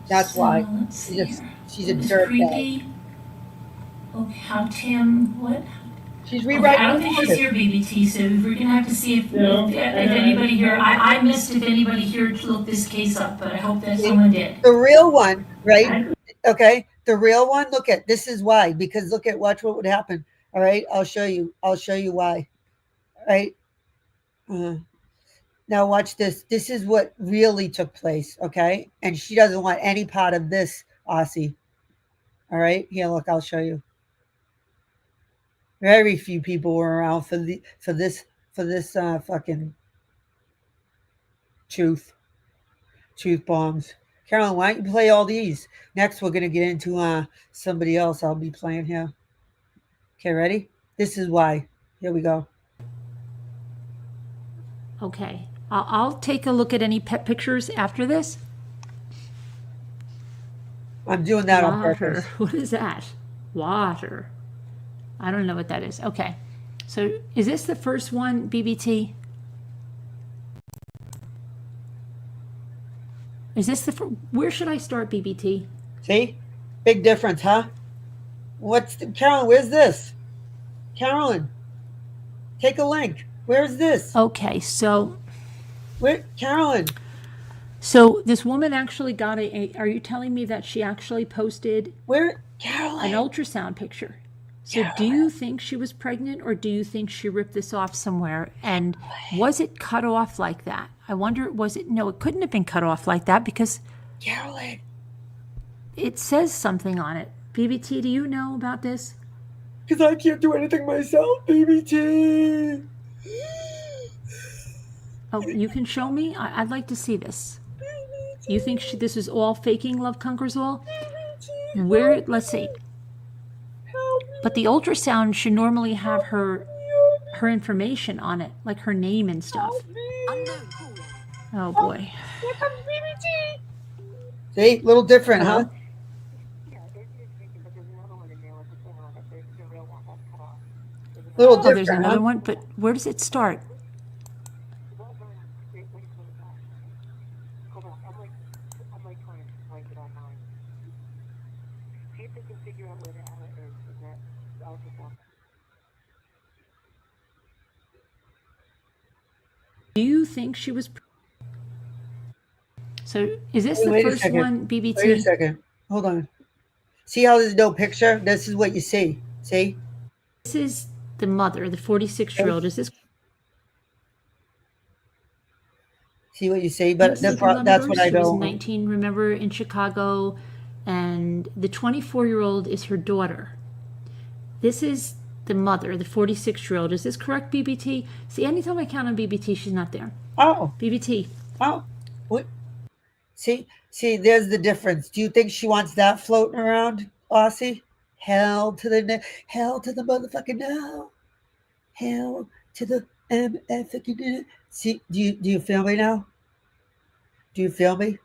That's So, why. let's see She's a, here. she's a It was dirtbag. creepy. Okay, how Tim, what? She's Okay, rewriting I don't the think she's narrative. here, BBT, so we're gonna have to see if, No, if I know, anybody here, I- I missed if anybody here looked this case up, but I hope that See, someone did. the real one, right? I- Okay, the real one. Look at this is why, because look at watch what would happen. All right, I'll show you why. All right. Now watch this. This is what really took place. Okay, and she doesn't want any part of this, Aussie. All right, here, look, I'll show you. Very few people were around for this fucking truth bombs. Carolyn, why don't you play all these? Next, we're gonna get into somebody else. I'll be playing here. Okay, ready? This is why. Here we go. Okay, I'll take a look at any pet pictures after this. I'm doing that on Water, purpose. what is that? Water. I don't know what that is. Okay, so is this the first one, BBT? Is this where should I start, BBT? See, big difference, huh? Carolyn? Where's this? Carolyn, take a link. Where's this? Okay, so Carolyn? So this woman actually got are you telling me that she actually posted Carolyn? an ultrasound picture? So do you think she was pregnant, or do you think she ripped this off somewhere? And was it cut off like that? I wonder, no, it couldn't have been cut off like that because Carolyn, it says something on it. BBT, do you know about this? Because I can't do anything myself, BBT. Oh, you can show me? I'd like to see this. You think this is all faking Love Conquers All? Let's see. But the ultrasound should normally have her information on it, like her name and stuff. Oh boy. See, little different, huh? Little different. There's another one, but where does it start? Do you think she was? So is this the first one, BBT? Wait a second. Hold on. See how there's no picture? This is what you see. See? This is the mother, the 46-year-old. Is this? See what you see? But that's what I She was don't. 19, remember, in Chicago, and the 24-year-old is her daughter. This is the mother, the 46-year-old. Is this correct, BBT? See, anytime I count on BBT, she's not there. Oh. BBT. Oh. What? See, there's the difference. Do you think she wants that floating around, Aussie? Hell to the motherfucking no. Hell to the MF. See, do you feel me now? Do you feel me?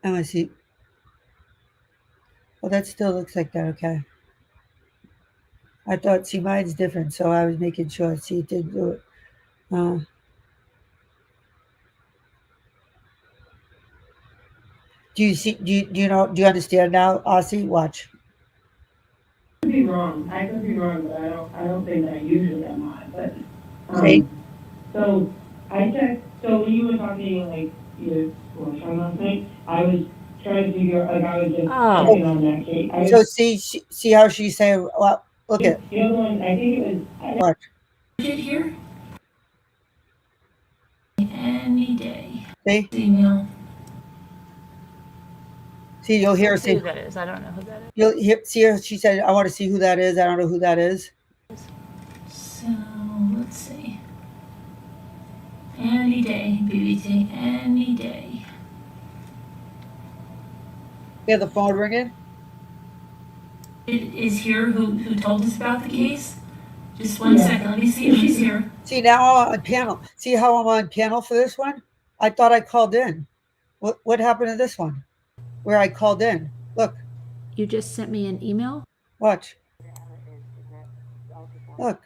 I want to see. Well, that still looks like that. Okay. I thought, see, mine's different, so I was making sure. See, it didn't do it. Do you see? Do you understand now, Aussie? Watch. I could be wrong, but I don't think I usually am on. But See? So I checked. So when you were talking, like you were trying last night, I was trying to figure. Like I was just checking on that case. So see how she's saying. Well, look at the other one. I think it was. watch. Here. Any day. See? Email. See, you'll hear her Let's see say. who that is. I don't know who that is. You'll see her. She said, "I want to see who that is. I don't know who that is." So let's see. Any day, BBT. Any day. You have the phone ringing. It is here who told us about the case. Just one second. Let me see if she's here. See, now I'm on panel. See how I'm on panel for this one? I thought I called in. What happened to this one? Where I called in. Look. You just sent me an email? Watch. Look.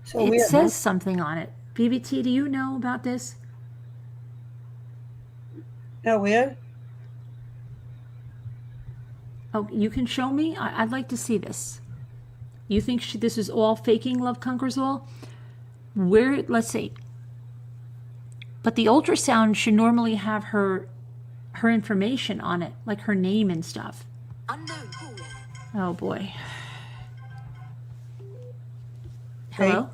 So it weird, says something on it. BBT, do you know about this? No, weird. Oh, you can show me? I'd like to see this. You think this is all faking Love Conquers All? Where, let's see. But the ultrasound should normally have her information on it, like her name and stuff. Oh boy. Hello?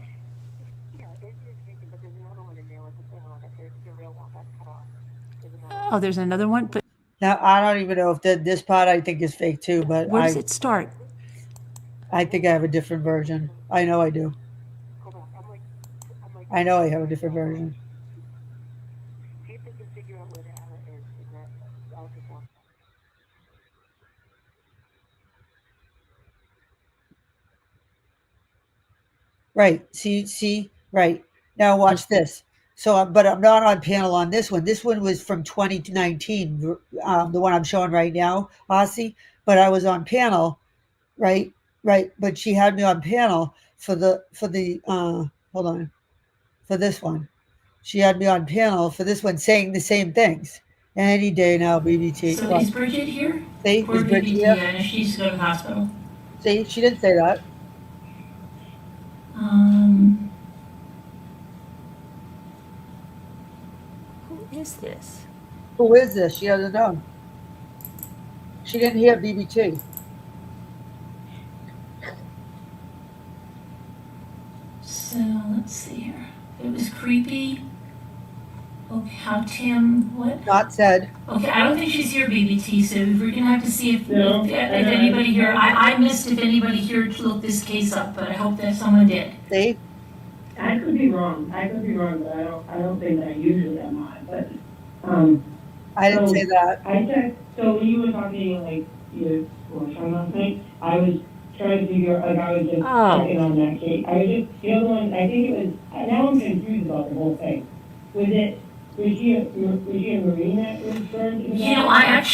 Oh, there's another one, but Now I don't even know if this part I think is fake too, but where does it start? I think I have a different version. I know I do. I know I have a different version. Right. See, right. Now watch this. So, but I'm not on panel on this one. This one was from 2019, the one I'm showing right now, Aussie. But I was on panel, right? Right. But she had me on panel for the hold on, for this one. She had me on panel for this one saying the same things. Any day now, BBT. So What? is Bridget here? See, Poor is Bridget BBT, here? I know she used to go to the hospital. See, she didn't say that. Who is this? Who is this? She doesn't know. She didn't hear BBT. So let's see here. It was creepy. Okay, how Tim, what? Not said. Okay, I don't think she's here, BBT, so we're gonna have to see if No, if anybody here, I missed if anybody here looked this case up, but I hope that someone did. See? I could be wrong, but I don't think that I usually am on, but, I didn't So- say that. I checked, so when you were talking, like, last night, I was trying to figure, like, I was just checking on that case. I was just, the other one, I think it was, now I'm confused about the whole thing. Was she a Marine that was burned? in the You know, back?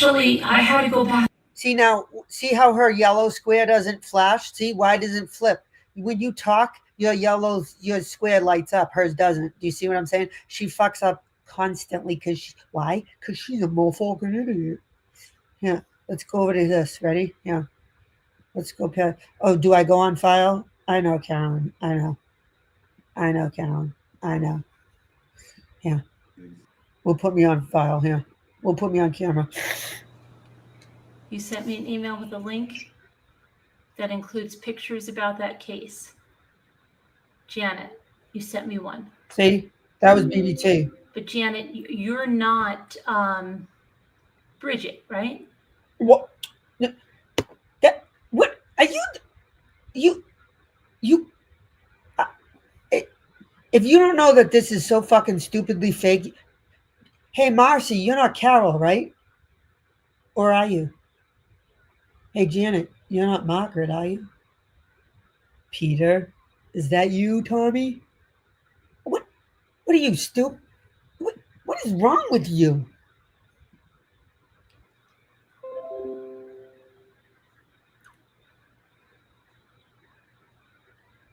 I had to go back. See now, see how her yellow square doesn't flash? See, why does it flip? When you talk, your square lights up, hers doesn't. Do you see what I'm saying? She fucks up constantly why? Because she's a motherfucking idiot. Yeah, let's go over to this. Ready? Yeah. Let's go past. Oh, do I go on file? I know, Carolyn. I know, Carolyn. I know. Yeah. We'll put me on file here. We'll put me on camera. You sent me an email with a link that includes pictures about that case. Janet, you sent me one. See, that was BBT. But Janet, you're not Bridget, right? What? What are you? If you don't know that this is so fucking stupidly fake, hey Marcy, you're not Carol, right? Or are you? Hey Janet, you're not Margaret, are you? Peter, is that you, Tommy? What are you, stupid? What is wrong with you?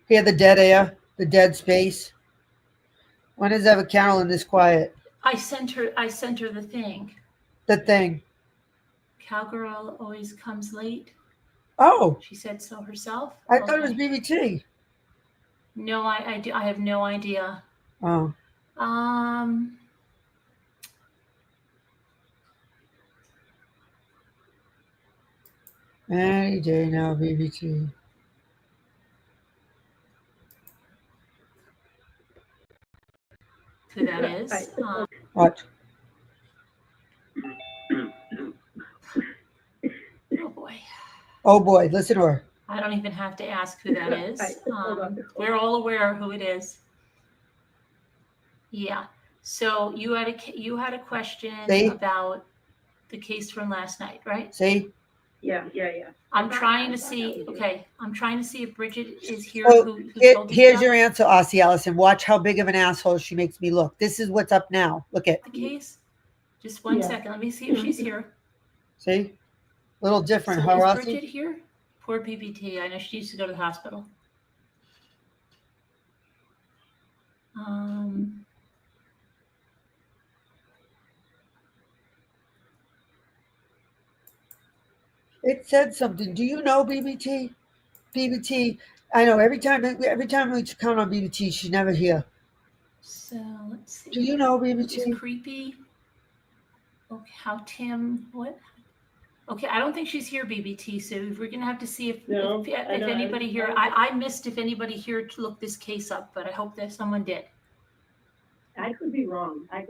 Hear the dead air, the dead space. When is ever Carolyn this quiet? I sent her the thing. The thing. Cowgirl always comes late. Oh, She said so herself. I thought it was BBT. No, I have no idea. Oh, any day now, BBT. who that is. What? Oh boy. Oh boy, listen to her. I don't even have to ask who that is. We're all aware who it is. Yeah. So you had a question See? about the case from last night, right? See? Yeah. I'm trying to see. Okay, I'm trying to see if Bridget is here. So who told you here's that? your answer, Aussie Allison. Watch how big of an asshole she makes me look. This is what's up now. Look at. The case. Just one second. Let me see if she's here. See? Little different, So huh, is Aussie? Bridget here? Poor BBT. I know she used to go to the hospital. It said something. Do you know BBT? BBT. I know every time we count on BBT, she's never here. So let's see. Do you know It was BBT? creepy. Okay, how Tim? What? Okay, I don't think she's here, BBT. So we're gonna have to see if No, if anybody here. I missed if anybody here to look this case up, but I hope that someone did. I could be wrong. But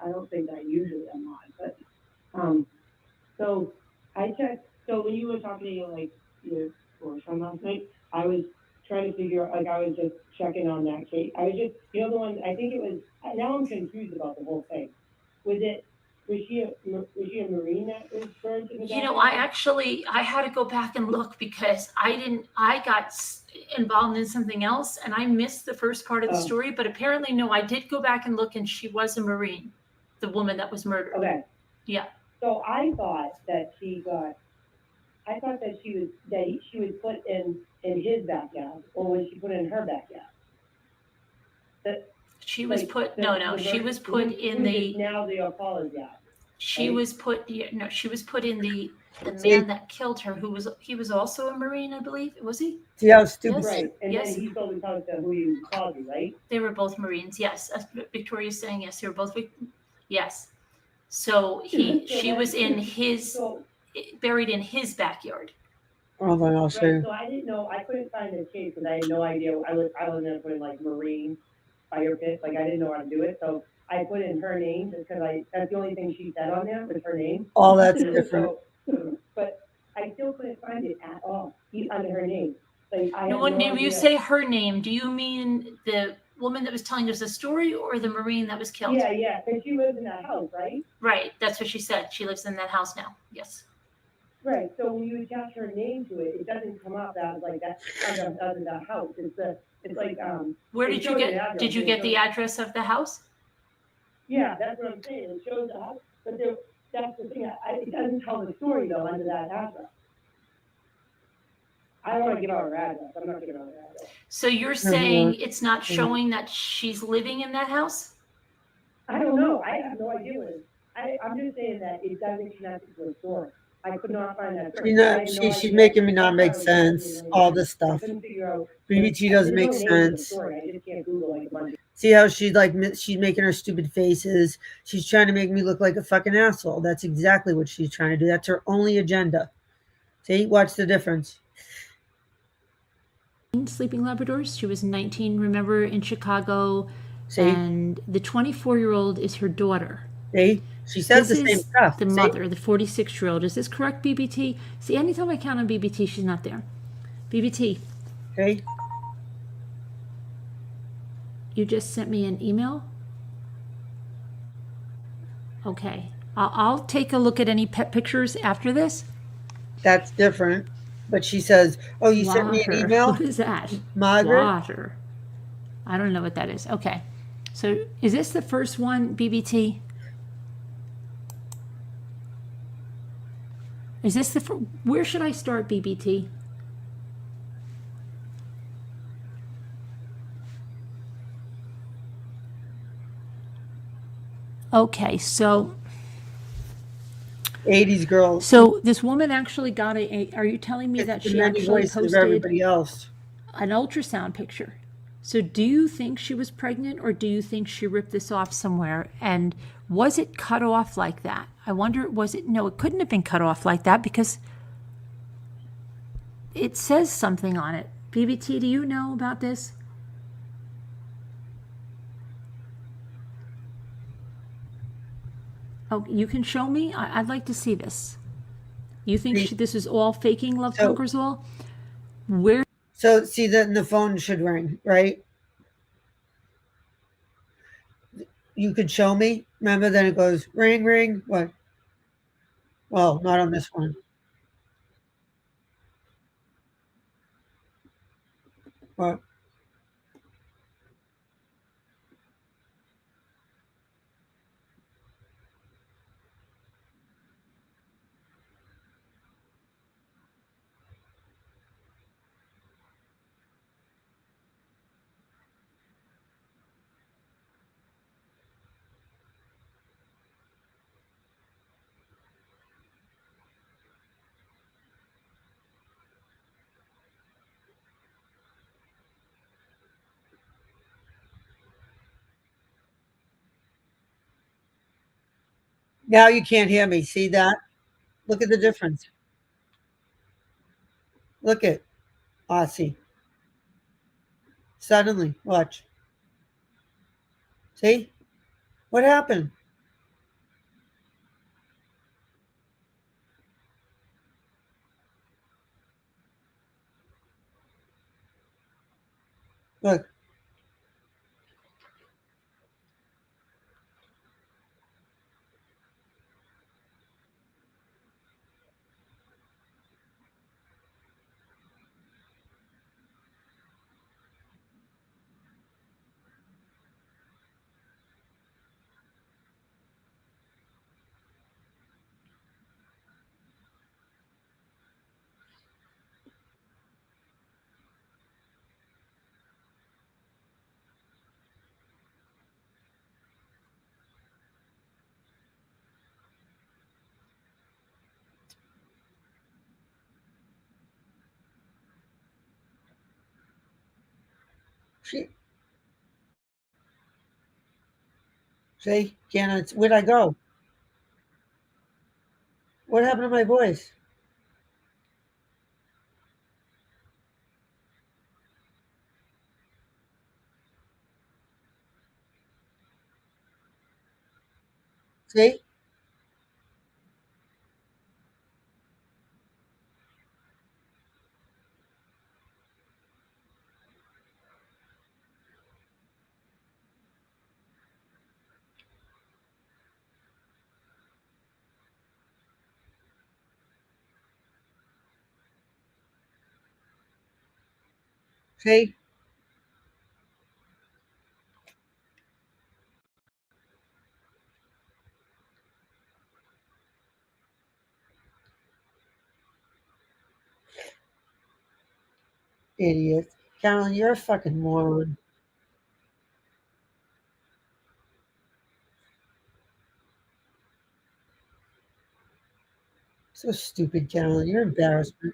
I don't think I usually am not. But so I checked. So when you were talking like or some last night, I was trying to figure like I was just checking on that case. I was just the one. I think it was. Now I'm confused about the whole thing. Was it? Was she a Marine that was burned to the You know, backyard? I had to go back and look because I got involved in something else and I missed the first part of the Oh. story, but apparently, no, I did go back and look and she was a Marine, the woman that was murdered. Okay. Yeah. So I thought that she was put in his backyard, or was she put in her backyard? She was Like, put, the- no, the she murder- was put in who the, is now the Apollo's yard. she right? was put, no, she was put in the See? man that killed her, he was also a Marine, I believe, was he? See how stupid. Yes. Right, and Yes. then he told me to who you called you, right? They were both Marines, yes. Victoria's saying yes, they were both, yes. So she was in his, So, buried in his backyard. Hold on, I'll show right, you. so I didn't know, I couldn't find the case because I had no idea. I was gonna put in like Marine fire pit, like I didn't know how to do it, so I put in her name just because that's the only thing she said on there was her name. All that's different. But I still couldn't find it at all, under her name. Like, I had No, when no you idea. say her name, do you mean the woman that was telling us the story or the Marine that was killed? Yeah, because she lives in that house, right? Right, that's what she said. She lives in that house now. Yes. Right, so when you attach her name to it, it doesn't come up as like that, under that house. It's like, Where it did you shows the get? address, Did you it get the shows- address of the house? Yeah, that's what I'm saying. It shows the house, but that's the thing. It doesn't tell the story though under that address. I don't want to give out her address. I'm not giving out her address. So you're saying it's not showing that she's living in that house? I don't know. I have no idea what it is. I'm just saying that it doesn't connect to the story. I could not find that. She's making me not make sense. All this I stuff. couldn't figure out. BBT doesn't make There's no name to the sense. story. I just can't Google like a bunch of. See how she's making her stupid faces. She's trying to make me look like a fucking asshole. That's exactly what she's trying to do. That's her only agenda. See, watch the difference. Sleeping Labradors. She was 19, remember, in Chicago. See? And the 24-year-old is her daughter. See? She says This the same is stuff. the See? mother, the 46-year-old. Is this correct, BBT? See, anytime I count on BBT, she's not there. BBT, Okay. you just sent me an email? Okay. I'll take a look at any pet pictures after this. That's different. But she says, oh, you sent me an Water. email? What is that? Margaret? Water. I don't know what that is. Okay. So is this the first one, BBT? Is this the where should I start, BBT? Okay, so 80s girls. so this woman actually got are you telling me that It's the she many actually voices of posted everybody else. an ultrasound picture? So do you think she was pregnant or do you think she ripped this off somewhere? And was it cut off like that? I wonder, was it? No, it couldn't have been cut off like that because it says something on it. BBT, do you know about this? Oh, you can show me? I'd like to see this. You think this is all faking Love Conquers All? Where? So, see, then the phone should ring, right? You could show me. Remember, then it goes ring, ring. What? Well, not on this one. What? Now you can't hear me. See that? Look at the difference. Look at Aussie. Suddenly, watch. See? What happened? Look. She, see? Can't, where'd I go? What happened to my voice? See? See? Idiot. Carolyn, you're a fucking moron. So stupid, Carolyn. You're embarrassment.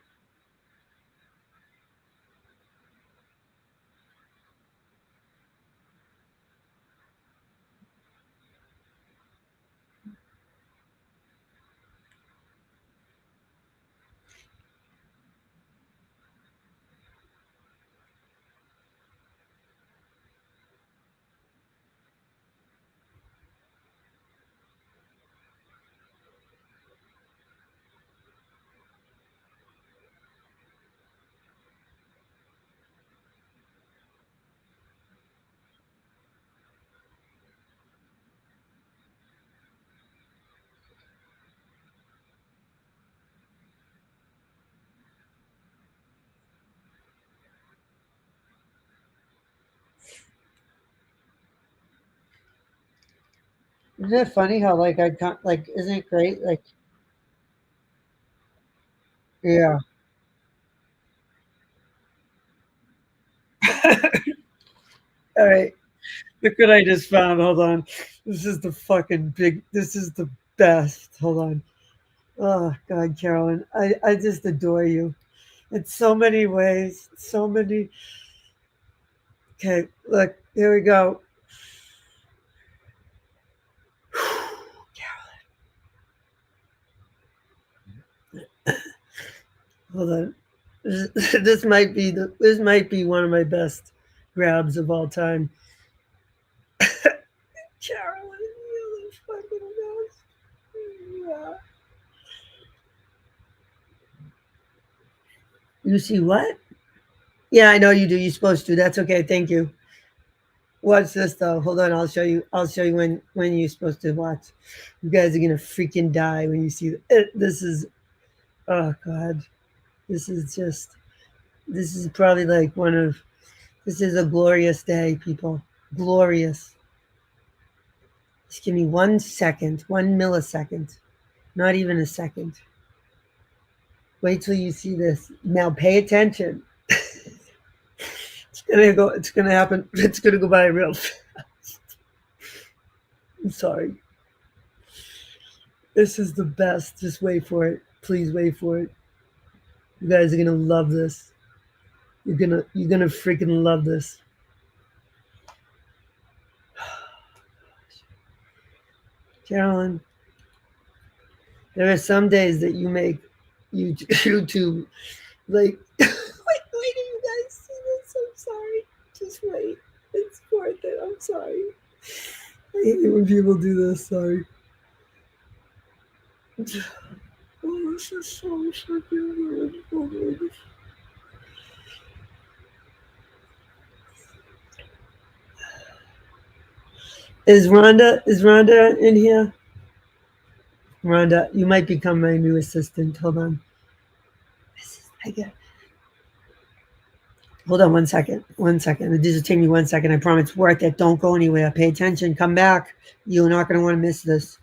Isn't it funny how like I can't like? Isn't it great? Like, yeah. All right. Look what I just found. Hold on. This is the fucking big. This is the best. Hold on. Oh God, Carolyn, I just adore you in so many ways. So many. Okay, look. Here we go. Hold on. This might be one of my best grabs of all time. Carolyn, you the fucking best. Yeah. You see what? Yeah, I know you do. You're supposed to. That's okay. Thank you. Watch this though. Hold on. I'll show you. I'll show you when you're supposed to watch. You guys are gonna freaking die when you see it. This is. Oh God. This is just. This is probably like one of. This is a glorious day, people. Glorious. Just give me 1 second, 1 millisecond, not even a second. Wait till you see this. Now pay attention. It's gonna go. It's gonna happen. It's gonna go by real fast. I'm sorry. This is the best. Just wait for it. Please wait for it. You guys are gonna love this. You're gonna freaking love this. Carolyn, There are some days that you make YouTube like. Wait till you guys see this. I'm sorry. Just wait. It's worth it. I'm sorry. I hate it when people do this. Sorry. Oh, this is so fucking good. Is Rhonda in here? Rhonda, you might become my new assistant. Hold on. Hold on 1 second. 1 second. It just take me 1 second. I promise it's worth it. Don't go anywhere. Pay attention. Come back. You're not going to want to miss this.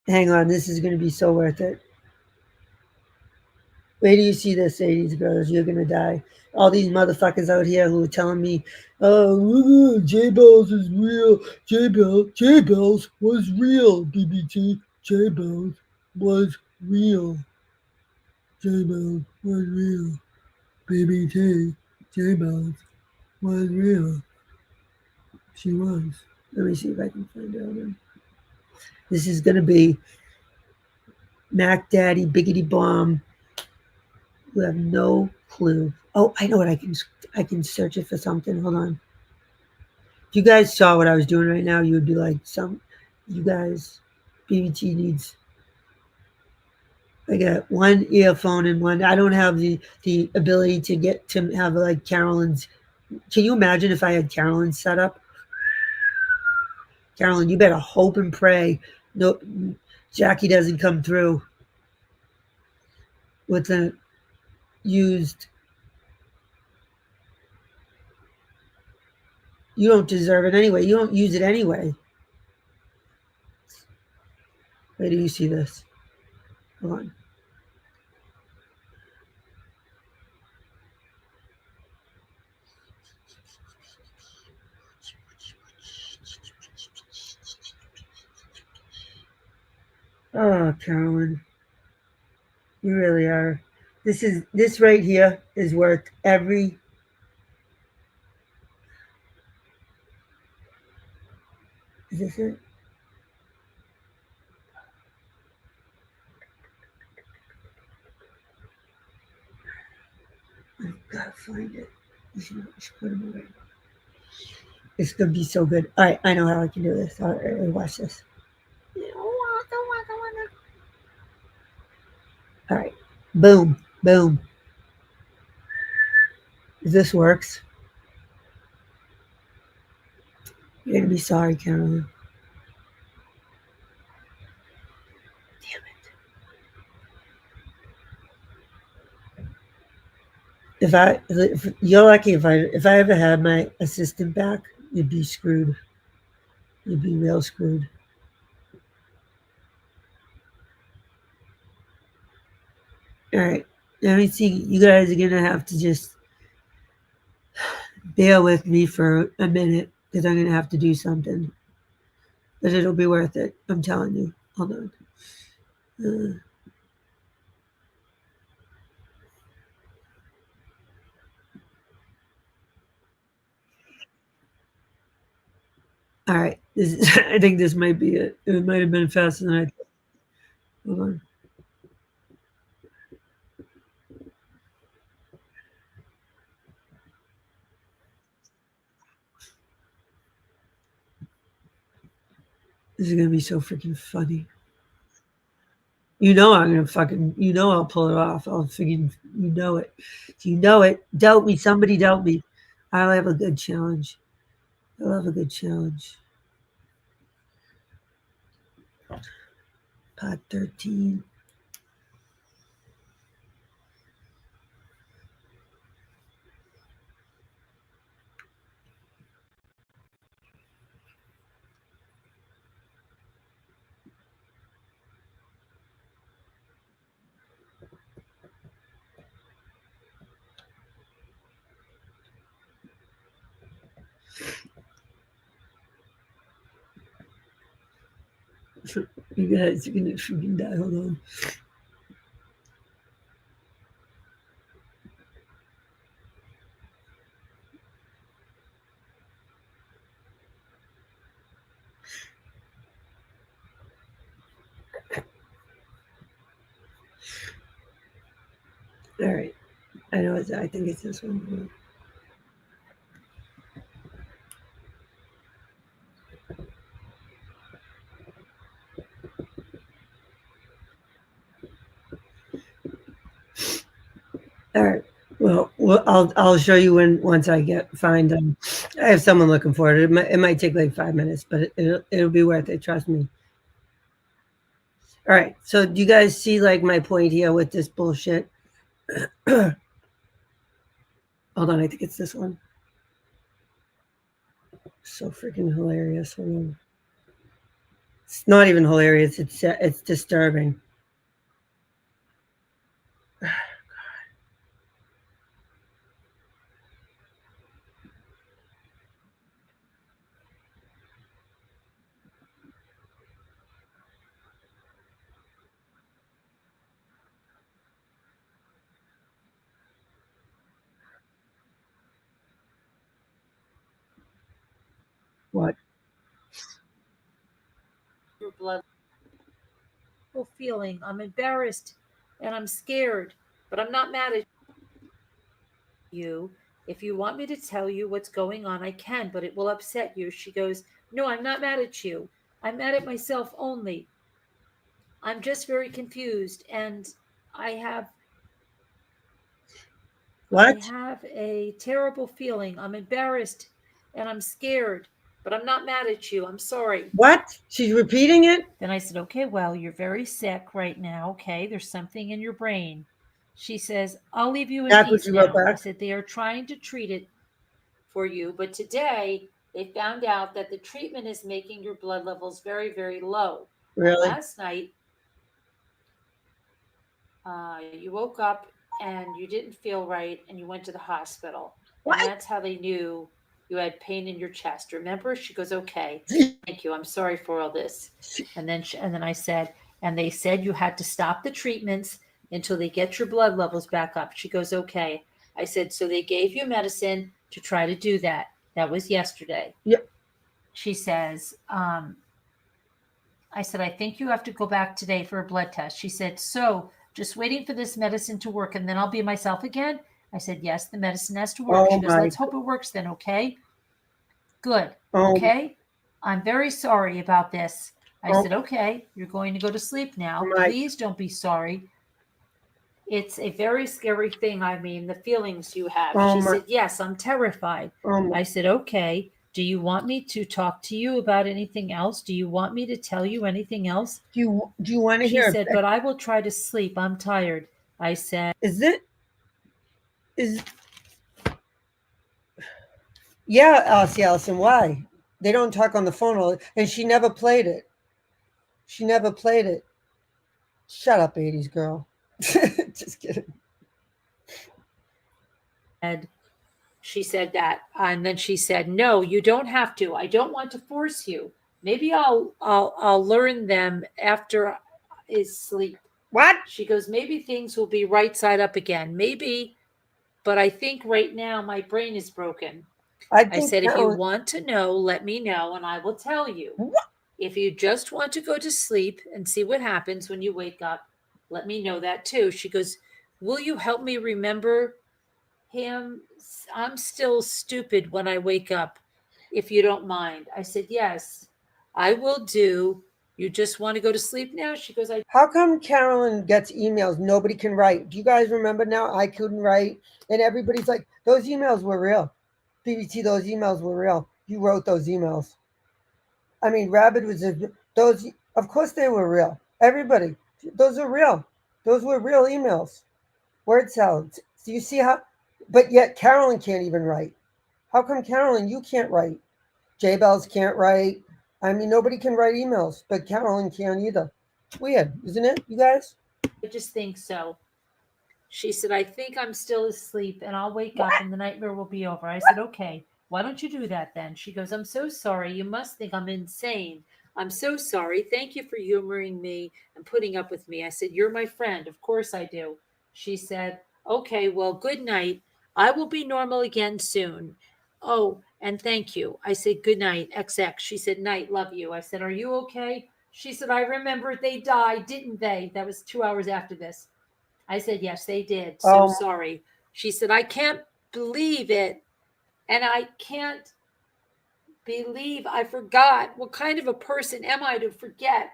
Hang on. This is going to be so worth it. Wait till you see this, 80s girls. You're going to die. All these motherfuckers out here who are telling me, oh, J-Bells is real. J-Bells was real, BBT. J-Bells was real. J-Bells was real. BBT. J-Bells was real. She was. Let me see if I can find out. This is going to be Mac Daddy, Biggity Bomb. You have no clue. Oh, I know what I can search it for something. Hold on. If you guys saw what I was doing right now, you would be like, you guys, BBT needs. I got one earphone and one. I don't have the ability to have like Carolyn's. Can you imagine if I had Carolyn's set up? Carolyn, you better hope and pray no Jackie doesn't come through with the used. You don't deserve it anyway. You don't use it anyway. Wait till you see this. Hold on. Oh, Carolyn, you really are. This right here is worth every. Is this it? I've got to find it. You should put them away. It's gonna be so good. All right, I know how I can do this. All right, watch this. All right, boom, boom. If this works, you're gonna be sorry, Carolyn. Damn it. If you're lucky, if I ever had my assistant back, you'd be screwed. You'd be real screwed. All right, let me see. You guys are gonna have to just bear with me for a minute because I'm gonna have to do something, but it'll be worth it. I'm telling you. Hold on. All right. I think this might be it. It might have been faster than I thought. Hold on. This is gonna be so freaking funny. You know I'm gonna fucking. You know I'll pull it off. I'll freaking. You know it. You know it. Doubt me. Somebody doubt me. I'll have a good challenge. I'll have a good challenge. Part 13. You guys are gonna freaking die. Hold on. All right. I know I think it's this one. All right. Well, I'll show you once I find them. I have someone looking for it. It might take like 5 minutes, but it'll be worth it. Trust me. All right. So do you guys see like my point here with this bullshit? Hold on. I think it's this one. So freaking hilarious. Hold on. It's not even hilarious. It's disturbing. What? Your blood feeling. I'm embarrassed and I'm scared, but I'm not mad at you. If you want me to tell you what's going on, I can, but it will upset you. She goes, no, I'm not mad at you. I'm mad at myself only. I'm just very confused and I have What? I have a terrible feeling. I'm embarrassed and I'm scared, but I'm not mad at you. I'm sorry. What? She's repeating it? Then I said, okay, well, you're very sick right now. Okay, there's something in your brain. She says, I'll leave you in That's what peace you wrote now. I back? said, they are trying to treat it for you, but today they found out that the treatment is making your blood levels very, very low. Really? Last night, you woke up and you didn't feel right and you went to the hospital. What? And that's how they knew you had pain in your chest. Remember? She goes, okay, thank you. I'm sorry for all this. And then I said, and they said you had to stop the treatments until they get your blood levels back up. She goes, okay. I said, so they gave you medicine to try to do that. That was yesterday. Yep. She says, I said, I think you have to go back today for a blood test. She said, so just waiting for this medicine to work and then I'll be myself again? I said, yes, the medicine has to work. Oh She goes, my let's hope it works then, okay? Good. Oh. Okay. I'm very sorry about this. I Oh. said, okay, you're going to go to sleep now. My- Please don't be sorry. It's a very scary thing. I mean, the feelings you have. Oh She my- said, yes, I'm terrified. Oh my- I said, okay. Do you want me to talk to you about anything else? Do you want me to tell you anything else? Do you want to She hear? said, but I will try to sleep. I'm tired. I said, Yeah, Allison, why? They don't talk on the phone, and she never played it. She never played it. Shut up, 80s girl. Just kidding. she said that. And then she said, no, you don't have to. I don't want to force you. Maybe I'll learn them after his sleep. What? She goes, maybe things will be right side up again. Maybe, but I think right now my brain is broken. I said, if you want to know, let me know and I will tell you. What? If you just want to go to sleep and see what happens when you wake up, let me know that too. She goes, will you help me remember him? I'm still stupid when I wake up, if you don't mind. I said, yes, I will do. You just want to go to sleep now? She goes, How come Carolyn gets emails nobody can write? Do you guys remember now? I couldn't write. And everybody's like, those emails were real. BBT, those emails were real. You wrote those emails. I mean, Rabbit was those. Of course, they were real. Everybody, those are real. Those were real emails. Word salad. So you see how? But yet Carolyn can't even write. How come Carolyn, you can't write? J Bells can't write. I mean, nobody can write emails, but Carolyn can't either. Weird, isn't it, you guys? I just think so. She said, I think I'm still asleep and I'll wake up and the nightmare will be over. I said, okay, why don't you do that then? She goes, I'm so sorry. You must think I'm insane. I'm so sorry. Thank you for humoring me and putting up with me. I said, you're my friend. Of course I do. She said, okay, well, good night. I will be normal again soon. Oh, and thank you. I said, good night, XX. She said, night, love you. I said, are you okay? She said, I remember they died, didn't they? That was 2 hours after this. I said, yes, they did. So sorry. She said, I can't believe it. And I can't believe I forgot. What kind of a person am I to forget?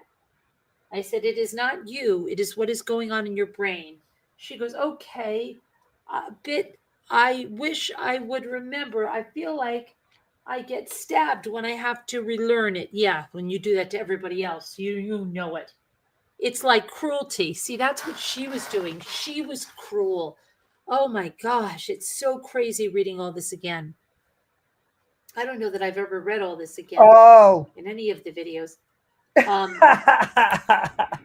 I said, it is not you. It is what is going on in your brain. She goes, okay. I wish I would remember. I feel like I get stabbed when I have to relearn it. Yeah, when you do that to everybody else, you know it. It's like cruelty. See, that's what she was doing. She was cruel. Oh my gosh, it's so crazy reading all this again. I don't know that I've ever read all this again in any of the videos.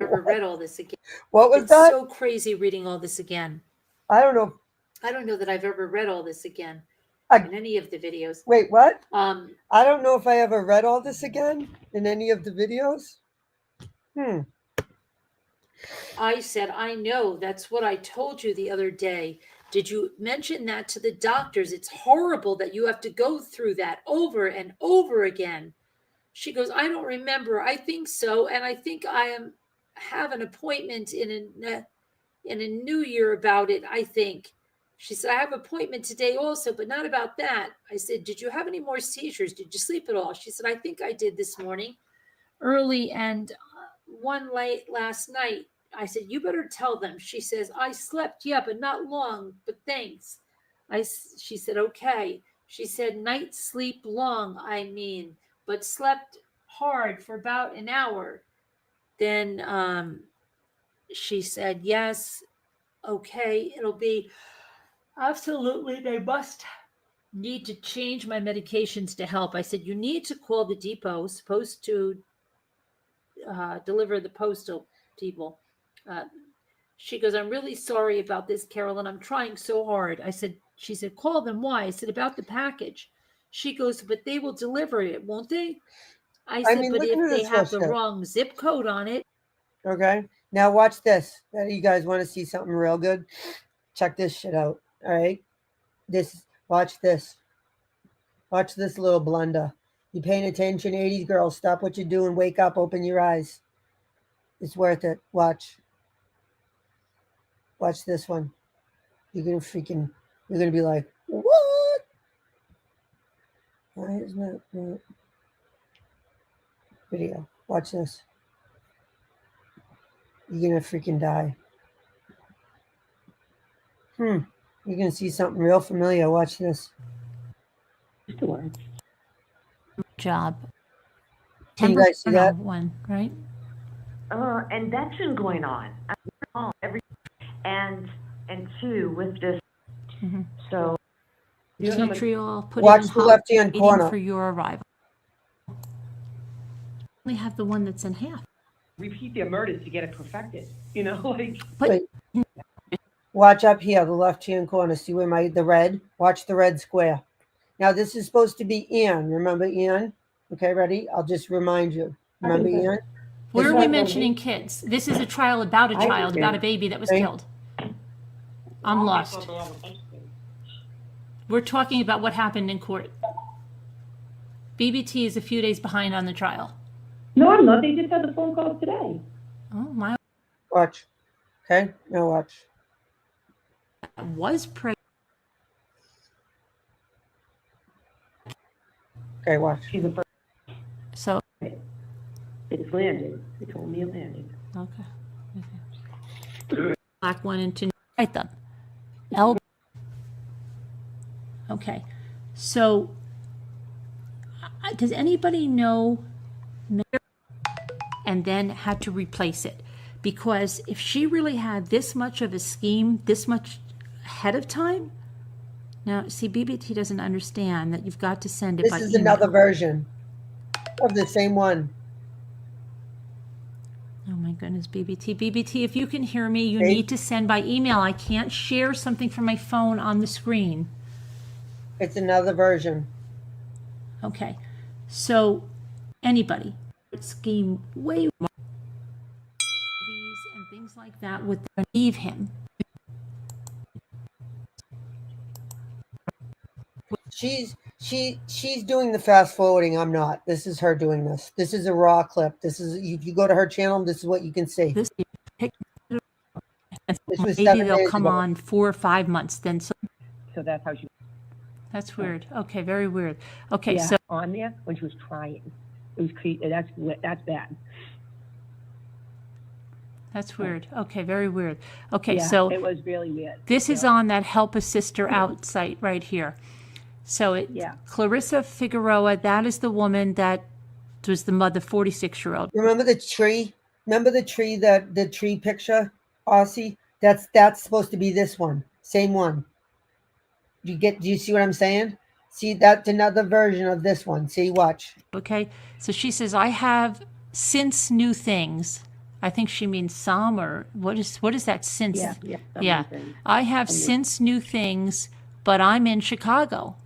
Ever read all this again. What was It's that? so crazy reading all this again. I don't know. I don't know that I've ever read all this again in any of the videos. Wait, what? I don't know if I ever read all this again in any of the videos. I said, I know. That's what I told you the other day. Did you mention that to the doctors? It's horrible that you have to go through that over and over again. She goes, I don't remember. I think so. And I think I have an appointment in a new year about it, I think. She said, I have an appointment today also, but not about that. I said, did you have any more seizures? Did you sleep at all? She said, I think I did this morning early and one late last night. I said, you better tell them. She says, I slept, yeah, but not long, but thanks. She said, okay. She said, night sleep long, I mean, but slept hard for about an hour. Then she said, yes, okay, it'll be absolutely, they must need to change my medications to help. I said, you need to call the depot, supposed to deliver the postal people. She goes, I'm really sorry about this, Carolyn. I'm trying so hard. She said, call them. Why? I said, about the package. She goes, but they will deliver it, won't they? I said, but if they have the wrong zip code on it. Okay. Now watch this. You guys want to see something real good? Check this shit out. All right. Watch this. Watch this little blunder. You paying attention, 80s girls? Stop what you're doing. Wake up. Open your eyes. It's worth it. Watch. Watch this one. You're gonna be like, what? Why isn't that video? Watch this. You're gonna freaking die. You're gonna see something real familiar. Watch this. Job. Can you guys see that? One, right? And that's been going on and two with this. Mm-hmm. So Vitriol, put watch in the hot, left-hand waiting corner for your arrival. We have the one that's in half. Repeat their murders to get it perfected. You know, like. But watch up here, the left-hand corner. See where the red? Watch the red square. Now this is supposed to be Ian. Remember Ian? Okay, ready? I'll just remind you. Remember Ian? where are we mentioning kids? This is a trial about a child, about a baby that was killed. I'm lost. We're talking about what happened in court. BBT is a few days behind on the trial. No, I'm not. They just had the phone call today. Oh, my. Watch. Okay, now watch. Was pregnant. Okay, watch. She's a first. So. It's landed. They told me it landed. Okay. Black one and two. Write them. L. Okay. So, does anybody know? And then had to replace it, because if she really had this much of a scheme, this much ahead of time. Now, see, BBT doesn't understand that you've got to send it by email. This is another version of the same one. Oh my goodness, BBT, if you can hear me, you need to send by email. I can't share something from my phone on the screen. It's another version. Okay, so anybody, scheme way more and things like that would leave him. She's doing the fast forwarding. I'm not. This is her doing this. This is a raw clip. This is, if you go to her channel, this is what you can see. This was maybe 7 they'll days come ago. on 4 or 5 months. Then so that's how she. that's weird. Okay, very weird. Okay, Yeah, so on there when she was trying, it was that's bad. that's weird. Okay, very weird. Okay, Yeah, so it was really weird. this is on that Help a Sister Out site right here. So it Yeah. Clarissa Figueroa, that is the woman that was the mother, 46-year-old. Remember the tree? Remember the tree, that the tree picture, Aussie? That's supposed to be this one. Same one. Do you see what I'm saying? See, that's another version of this one. See, watch. Okay, so she says, I have since new things. I think she means some, or what is that since? Yeah. I have since new things, but I'm in Chicago.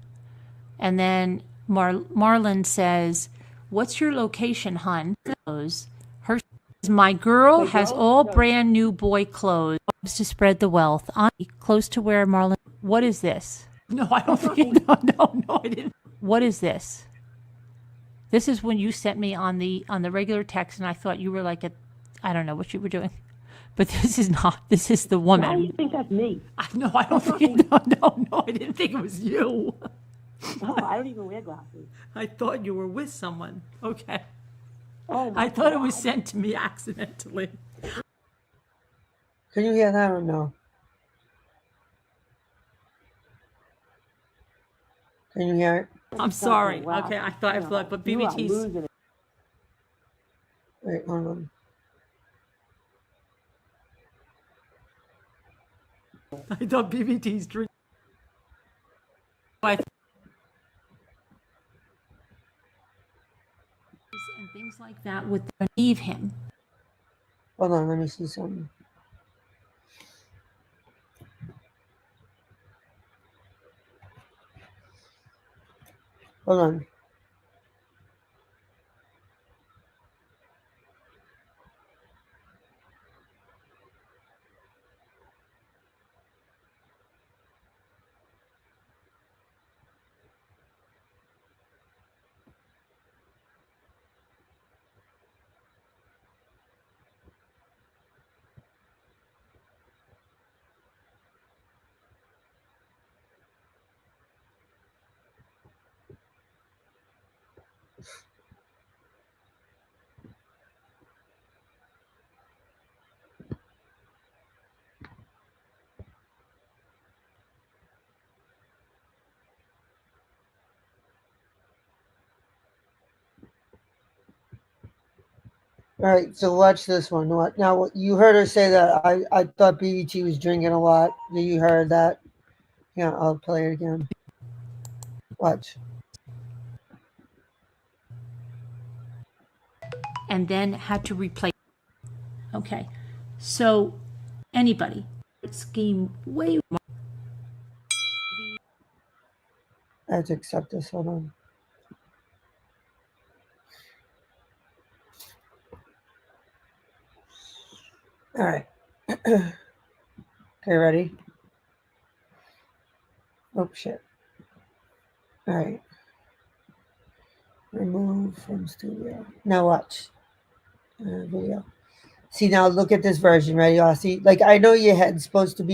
And then Marlon says, what's your location, hun? Her my girl has all brand new boy clothes to spread the wealth. I'm close to where Marlon. What is this? No, I don't think. No, I didn't. What is this? This is when you sent me on the regular text, and I thought you were like I don't know what you were doing, but this is not. This is the woman. Why do you think that's me? No, I don't think. No, I didn't think it was you. Oh, I don't even wear glasses. I thought you were with someone. Okay. Oh, I thought it was sent to me accidentally. Can you hear that or no? Can you hear it? I'm sorry. Wow. Okay, I thought I thought, but You are BBT's. losing it. Wait, hold on. I thought BBT's drink. And things like that would leave him. Hold on, let me see something. Hold on. All right, so watch this one. Now, you heard her say that I thought BBT was drinking a lot. You heard that? Yeah, I'll play it again. Watch. And then had to replace. Okay, so anybody scheme way more. I have to accept this. Hold on. All right. Okay, ready? Oh, shit. All right. Remove from studio. Now watch. Video. See, now look at this version. Ready, Aussie? Like, I know your head should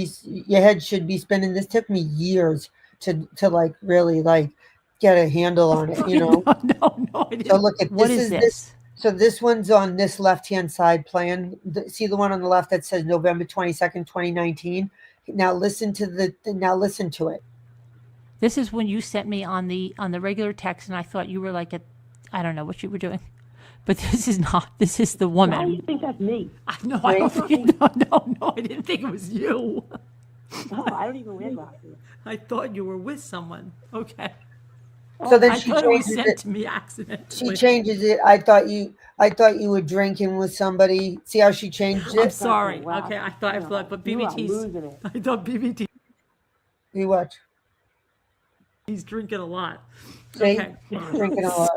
be spinning. This took me years to like really like get a handle on it, you know? No, I didn't. So look at What is this? So this one's on this left-hand side playing. See the one on the left that says November 22nd, 2019? Now listen to it. This is when you sent me on the regular text, and I thought you were like I don't know what you were doing, but this is not. This is the woman. Why do you think that's me? No, I don't think. No, I didn't think it was you. Oh, I don't even wear glasses. I thought you were with someone. Okay. So then I she thought it was changes sent it. to me accidentally. She changes it. I thought you were drinking with somebody. See how she changed I'm it? sorry. Wow. Okay, I thought, but You are BBT's. losing it. I thought BBT. You watch. He's drinking a lot. See? Okay. Drinking a lot.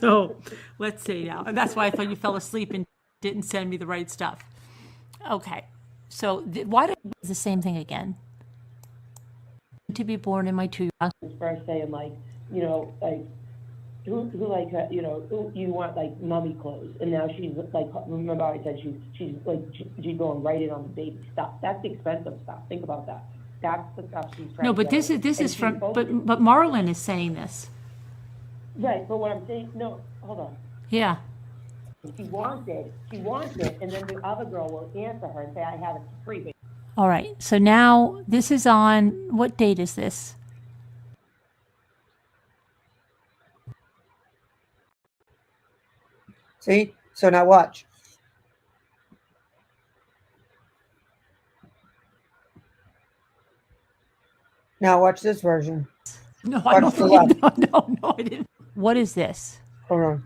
So let's see now. And that's why I thought you fell asleep and didn't send me the right stuff. Okay. So why did it's the same thing again? To be born in my 2-year-old. First saying like, like who like who you want like mummy clothes, and now she's like, remember I said she's going right in on the baby stuff. That's the expensive stuff. Think about that. That's the stuff she's trying. No, but to this is from but Marlon is saying this. Right, but what I'm saying, no, hold on. Yeah. She wants it, and then the other girl will answer her and say, I have it for free. All right. So now this is on, what date is this? See? So now watch. Now watch this version. No, Watch I don't the think left. no, I didn't. What is this? Hold on.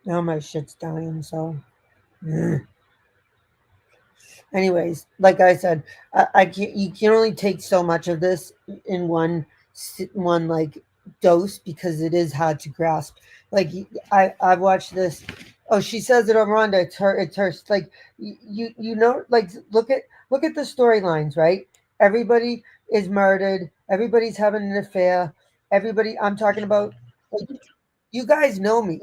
Now my shit's dying, so. Anyways, like I said, I can't. You can only take so much of this in one like dose because it is hard to grasp. Like I've watched this. Oh, she says it on Rhonda. It's her. It's her. Like you know. Like look at the storylines. Right. Everybody is murdered. Everybody's having an affair. Everybody. I'm talking about. Like, you guys know me.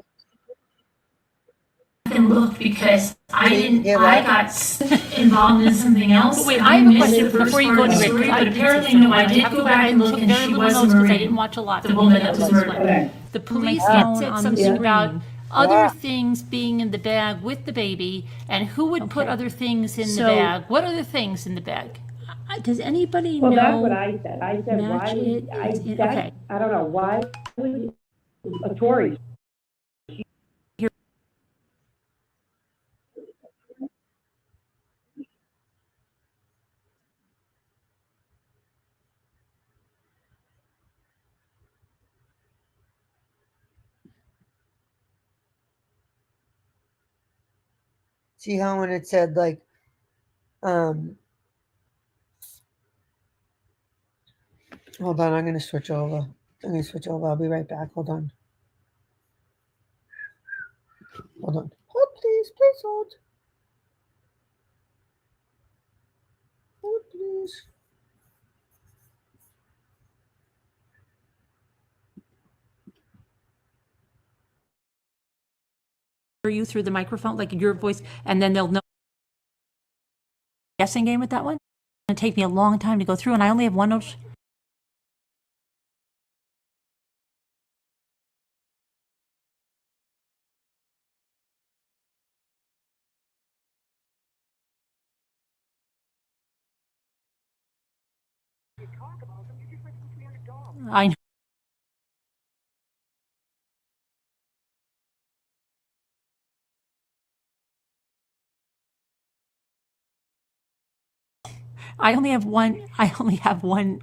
And look, because I hear I that? got involved in something else. But wait, I have a missed question the first before you part go of the anywhere. story, but apparently, no, I did go back and look, and she was a because I Marine. didn't watch a lot. The woman that was murdered. Okay. The police phone had said on something the about other Ah. things being in the bag with the baby, and who would put other things in the So- bag? What other things in the bag? Does anybody Well, know? that's what I said. I said, why match would, it? Okay. I don't know, why would a Tory? See how when it said like, hold on, I'm gonna switch over. I'll be right back. Hold on. Hold on. Hold, please, hold. Hold, please. Hear you through the microphone, like your voice, and then they'll know. Guessing game with that one. It's gonna take me a long time to go through, and I only have one. I know. I only have one. I only have one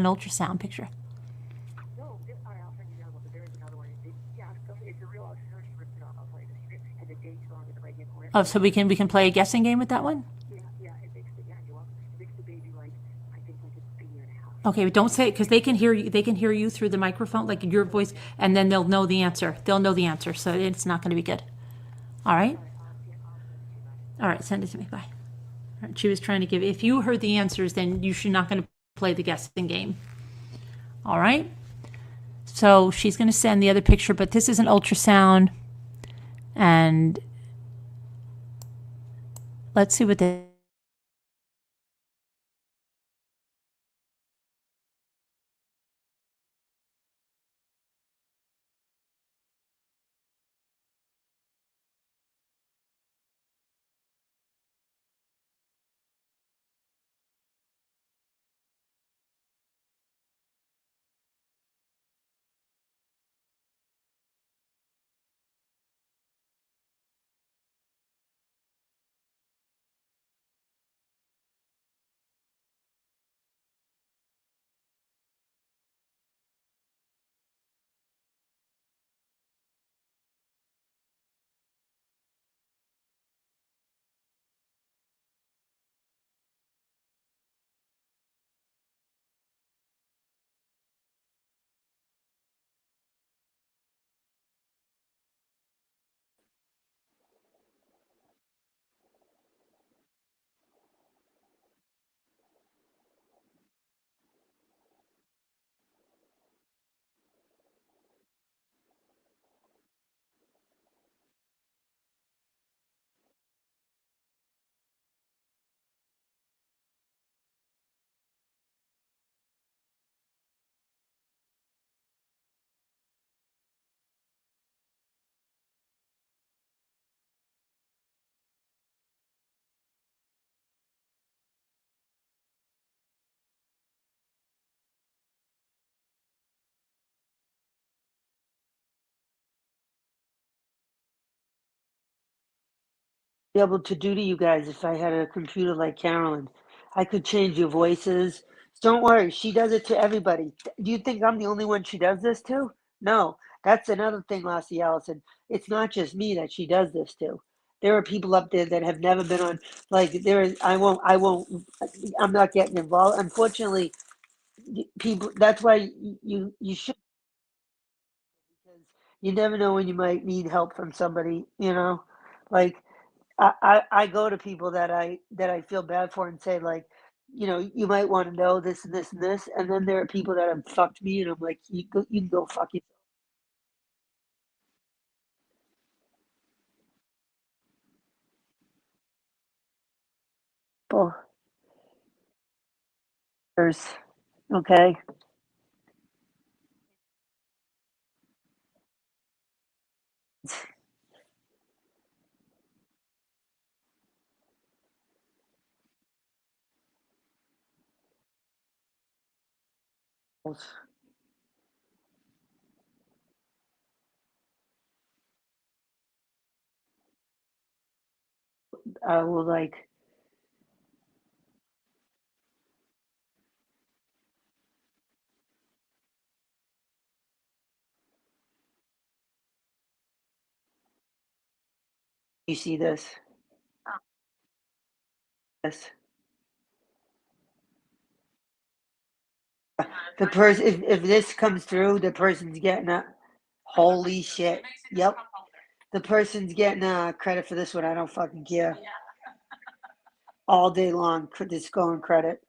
ultrasound picture. Oh, so we can play a guessing game with that one? Okay, but don't say it because they can hear you. They can hear you through the microphone, like your voice, and then they'll know the answer. They'll know the answer, so it's not going to be good. All right. All right, send it to me. Bye. All right, she was trying to give. If you heard the answers, then you should not going to play the guessing game. All right. So she's going to send the other picture, but this is an ultrasound, and let's see what the. be able to do to you guys if I had a computer like Carolyn. I could change your voices. Don't worry, she does it to everybody. Do you think I'm the only one she does this to? No, that's another thing, Lassie Allison. It's not just me that she does this to. There are people up there that have never been on. Like there is, I won't. I'm not getting involved. Unfortunately, people. That's why you should, because you never know when you might need help from somebody. Like I go to people that I feel bad for and say, like, you might want to know this and this and this, and then there are people that have fucked me, and I'm like, you can go fuck yourself. Okay, I will like. You see this? This. The person, if this comes through, the person's getting a holy shit. Yep, the person's getting credit for this one. I don't fucking care. All day long, just going credit.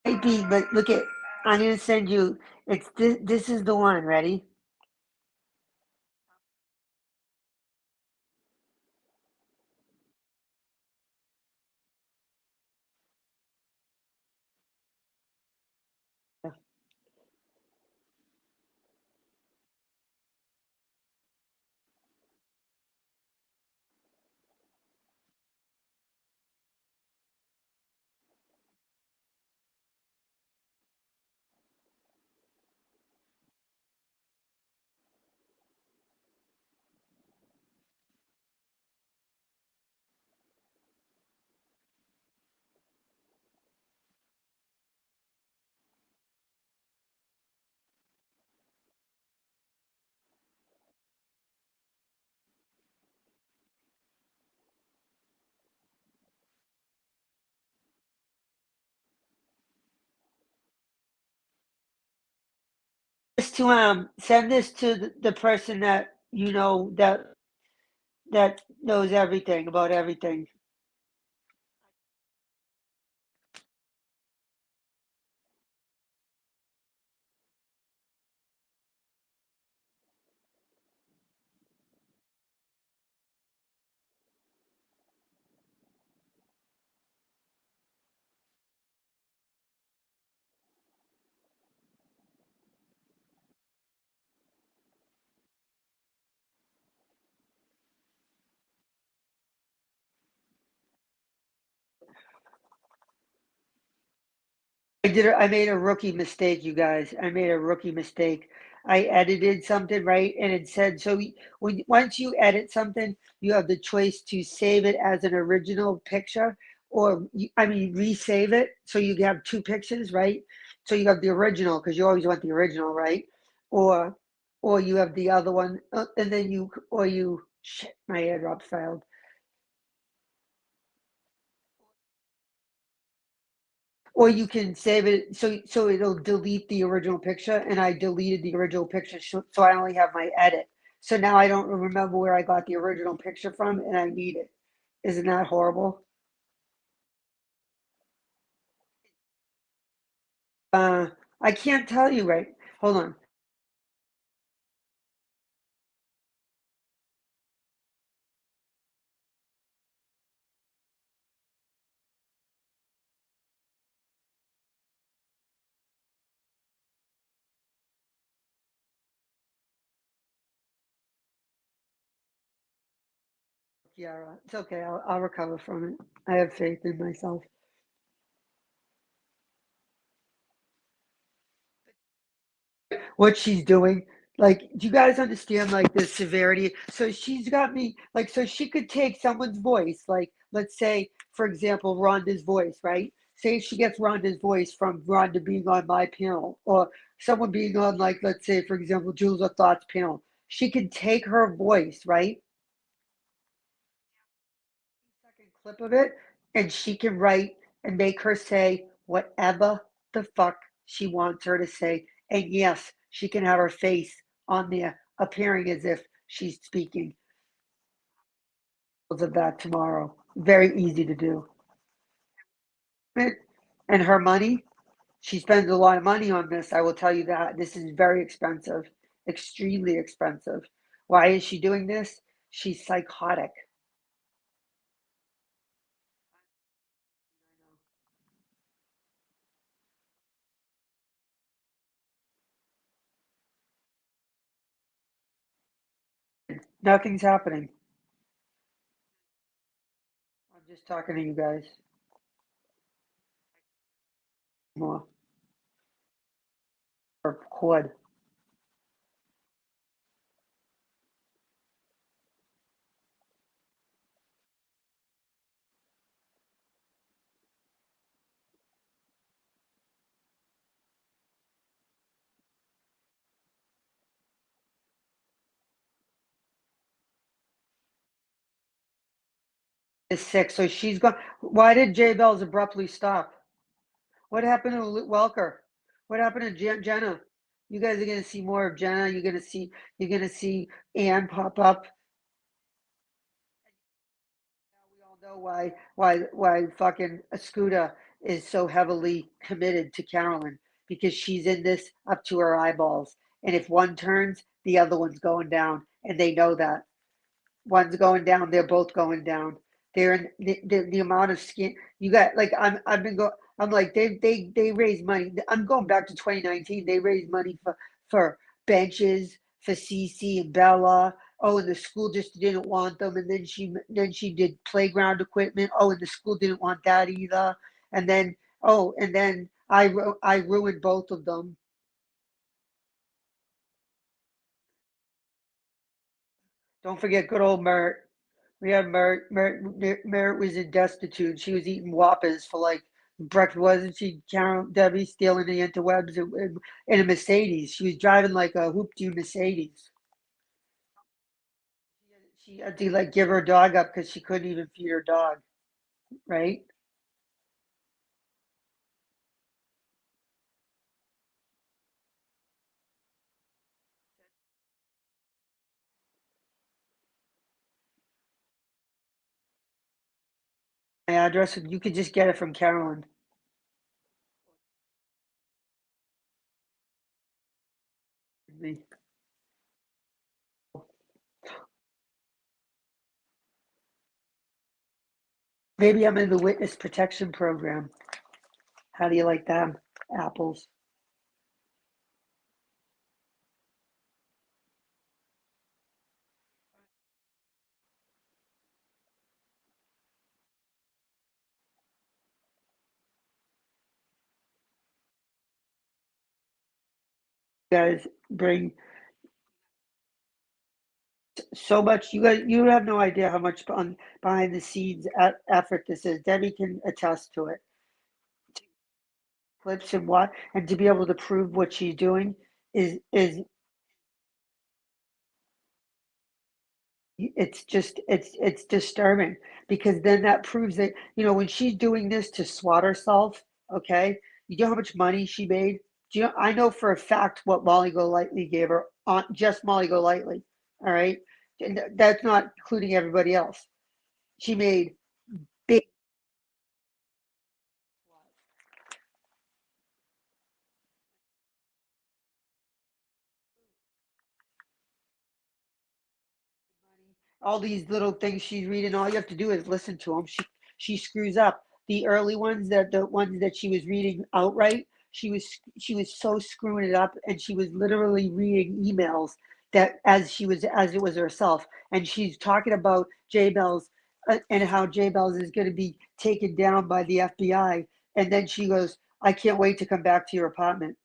Maybe, but look at. I'm gonna send you. It's this. This is the one. Ready? This to send this to the person that that knows everything about everything. I made a rookie mistake, you guys. I made a rookie mistake. I edited something, right, and it said so. Once you edit something, you have the choice to save it as an original picture, or I mean, resave it. So you have two pictures, right? So you have the original because you always want the original, right? Or or you have the other one, and then you shit. My airdrop failed. Or you can save it so it'll delete the original picture, and I deleted the original picture, so I only have my edit. So now I don't remember where I got the original picture from, and I need it. Isn't that horrible? Uh, I can't tell you right. Hold on. Kiara, it's okay. I'll recover from it. I have faith in myself. what she's doing. Like, do you guys understand like the severity? So she's got me like, so she could take someone's voice, like let's say, for example, Rhonda's voice, right? Say she gets Rhonda's voice from Rhonda being on my panel, or someone being on, like, let's say, for example, Jules or Thoughts panel. She can take her voice, right? Second clip of it, and she can write and make her say whatever the fuck she wants her to say. And yes, she can have her face on there appearing as if she's speaking of that tomorrow. Very easy to do. And her money, she spends a lot of money on this. I will tell you that. This is very expensive, extremely expensive. Why is she doing this? She's psychotic. Nothing's happening. I'm just talking to you guys more. Or quad. Is sick. So she's gone. Why did Jay Bells abruptly stop? What happened to Welker? What happened to Jenna? You guys are gonna see more of Jenna. You're gonna see Ann pop up. We all know why fucking Scooter is so heavily committed to Carolyn, because she's in this up to her eyeballs. And if one turns, the other one's going down, and they know that. One's going down, they're both going down. They're in the amount of skin you got. Like, I've been go I'm like, they raise money. I'm going back to 2019. They raised money for benches for Cece and Bella. Oh, and the school just didn't want them. And then she did playground equipment. Oh, and the school didn't want that either. And then, I ruined both of them. Don't forget good old Mert. We had Mert was in destitute. She was eating Whoppers for like breakfast, wasn't she? Carol Debbie stealing the interwebs in a Mercedes. She was driving like a hoopty Mercedes. She had to like give her dog up because she couldn't even feed her dog, right? My address, you could just get it from Carolyn. Maybe I'm in the witness protection program. How do you like them apples? You guys bring so much. You have no idea how much behind the scenes effort this is. Debbie can attest to it. Clips and what, and to be able to prove what she's doing is it's disturbing, because then that proves that, when she's doing this to swat herself. Okay, you know how much money she made. I know for a fact what Molly Golightly gave her, on just Molly Golightly. All right, and that's not including everybody else. She made big. All these little things she's reading, all you have to do is listen to them. She screws up. The early ones, the ones that she was reading outright, she was so screwing it up, and she was literally reading emails that as it was herself. And she's talking about J Bells, and how J Bells is going to be taken down by the FBI. And then she goes, "I can't wait to come back to your apartment."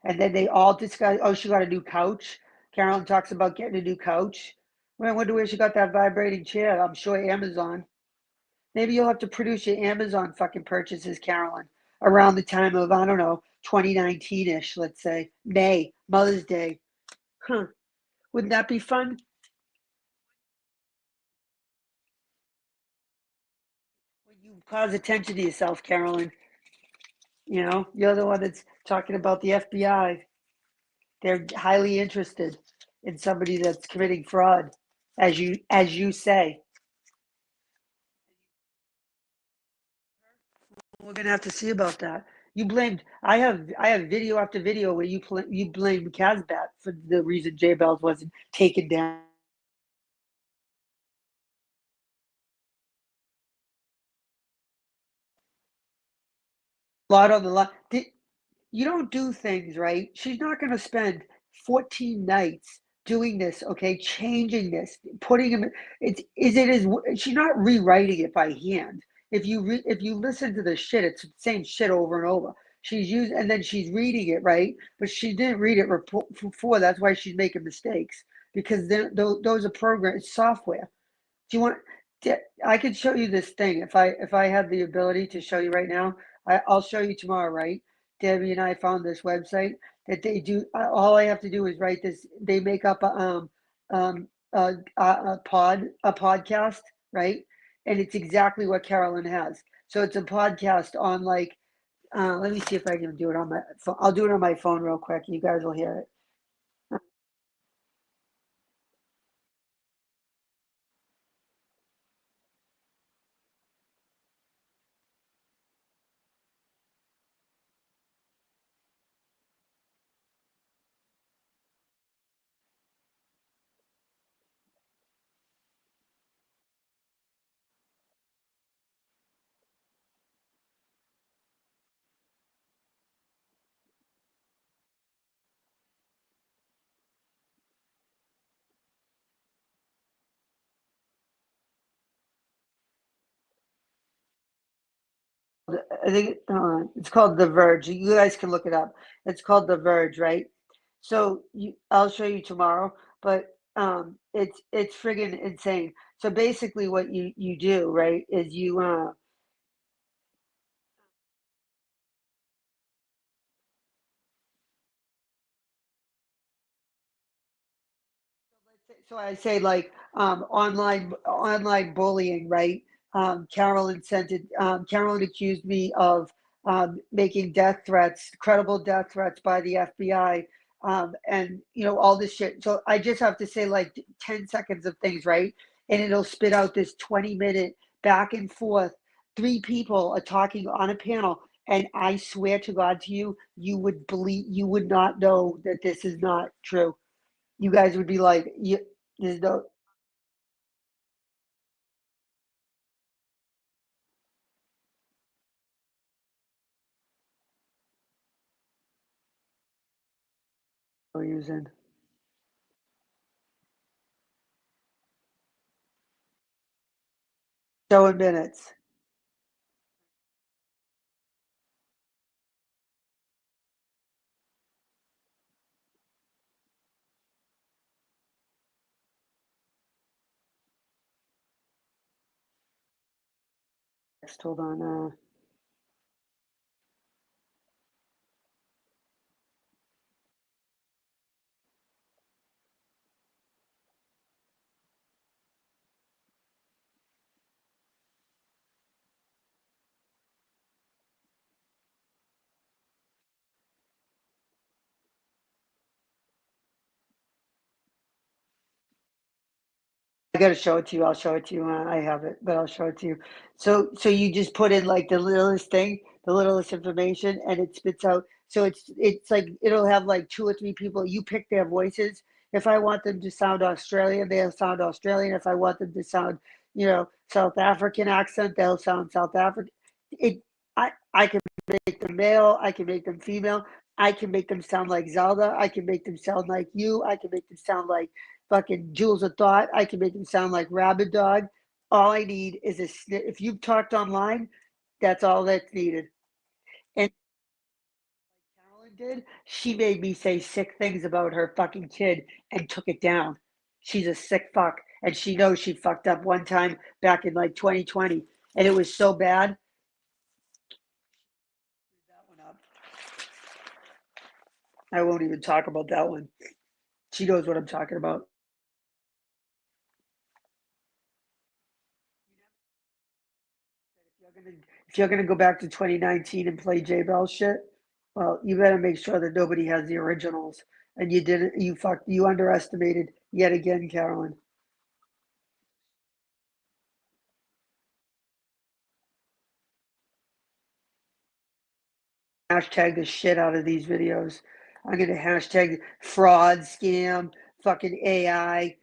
And then they all discuss, oh, she got a new couch. Carolyn talks about getting a new couch. Well, I wonder where she got that vibrating chair. I'm sure Amazon. Maybe you'll have to produce your Amazon fucking purchases, Carolyn, around the time of, I don't know, 2019-ish, let's say. May, Mother's Day. Huh. Wouldn't that be fun? When you cause attention to yourself, Carolyn, you're the one that's talking about the FBI. They're highly interested in somebody that's committing fraud, as you say. We're gonna have to see about that. You blamed. I have video after video where you blamed Casbat for the reason J Bells wasn't taken down. A lot on the line. You don't do things right. She's not going to spend 14 nights doing this, okay, changing this, putting him. She's not rewriting it by hand. If you listen to the shit, it's the same shit over and over. And then she's reading it, right, but she didn't read it before. That's why she's making mistakes, because those are programs, software. Do you want? I could show you this thing if I had the ability to show you right now. I'll show you tomorrow, right? Debbie and I found this website that they do. All I have to do is write this. They make up a podcast, right? And it's exactly what Carolyn has. So it's a podcast on like. Let me see if I can do it on my phone. I'll do it on my phone real quick. You guys will hear it. I think it's called The Verge. You guys can look it up. It's called The Verge, right? So I'll show you tomorrow, but it's friggin' insane. So basically, what you do, right, is you so I say like online bullying, right? Carolyn sent it. Carolyn accused me of making death threats, credible death threats by the FBI, and all this shit. So I just have to say like 10 seconds of things, right? And it'll spit out this 20-minute back and forth. Three people are talking on a panel, and I swear to God to you, you would not know that this is not true. You guys would be like, there's no using showing minutes. Hold on. I gotta show it to you. I'll show it to you. I have it, but I'll show it to you. So you just put in like the littlest thing, the littlest information, and it spits out. So it's like it'll have like two or three people. You pick their voices. If I want them to sound Australian, they'll sound Australian. If I want them to sound, South African accent, they'll sound South African. It I can make them male. I can make them female. I can make them sound like Zelda. I can make them sound like you. I can make them sound like fucking Jules of Thought. I can make them sound like Rabid Dog. All I need is a snip. If you've talked online, that's all that's needed. And Carolyn did? She made me say sick things about her fucking kid and took it down. She's a sick fuck. And she knows she fucked up one time back in like 2020. And it was so bad. That one up. I won't even talk about that one. She knows what I'm talking about. If you're gonna go back to 2019 and play J Bell shit, well, you better make sure that nobody has the originals. And you didn't. You underestimated yet again, Carolyn. Hashtag the shit out of these videos. I'm gonna hashtag fraud, scam, fucking AI,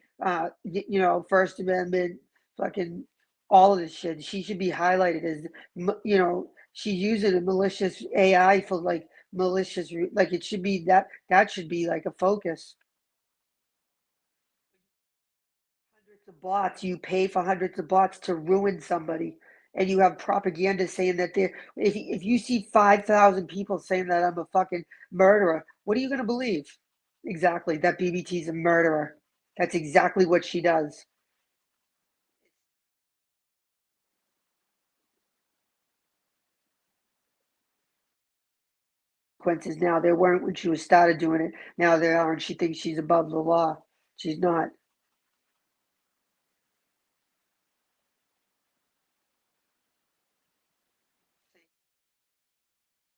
First Amendment, fucking all of this shit. She should be highlighted as, she's using a malicious AI for like malicious, like it should be that should be like a focus. Hundreds of bots, you pay for hundreds of bots to ruin somebody. And you have propaganda saying that if you see 5,000 people saying that I'm a fucking murderer, what are you going to believe? Exactly, that BBT's a murderer. That's exactly what she does. Consequences now, there weren't when she was started doing it. Now there are, and she thinks she's above the law. She's not.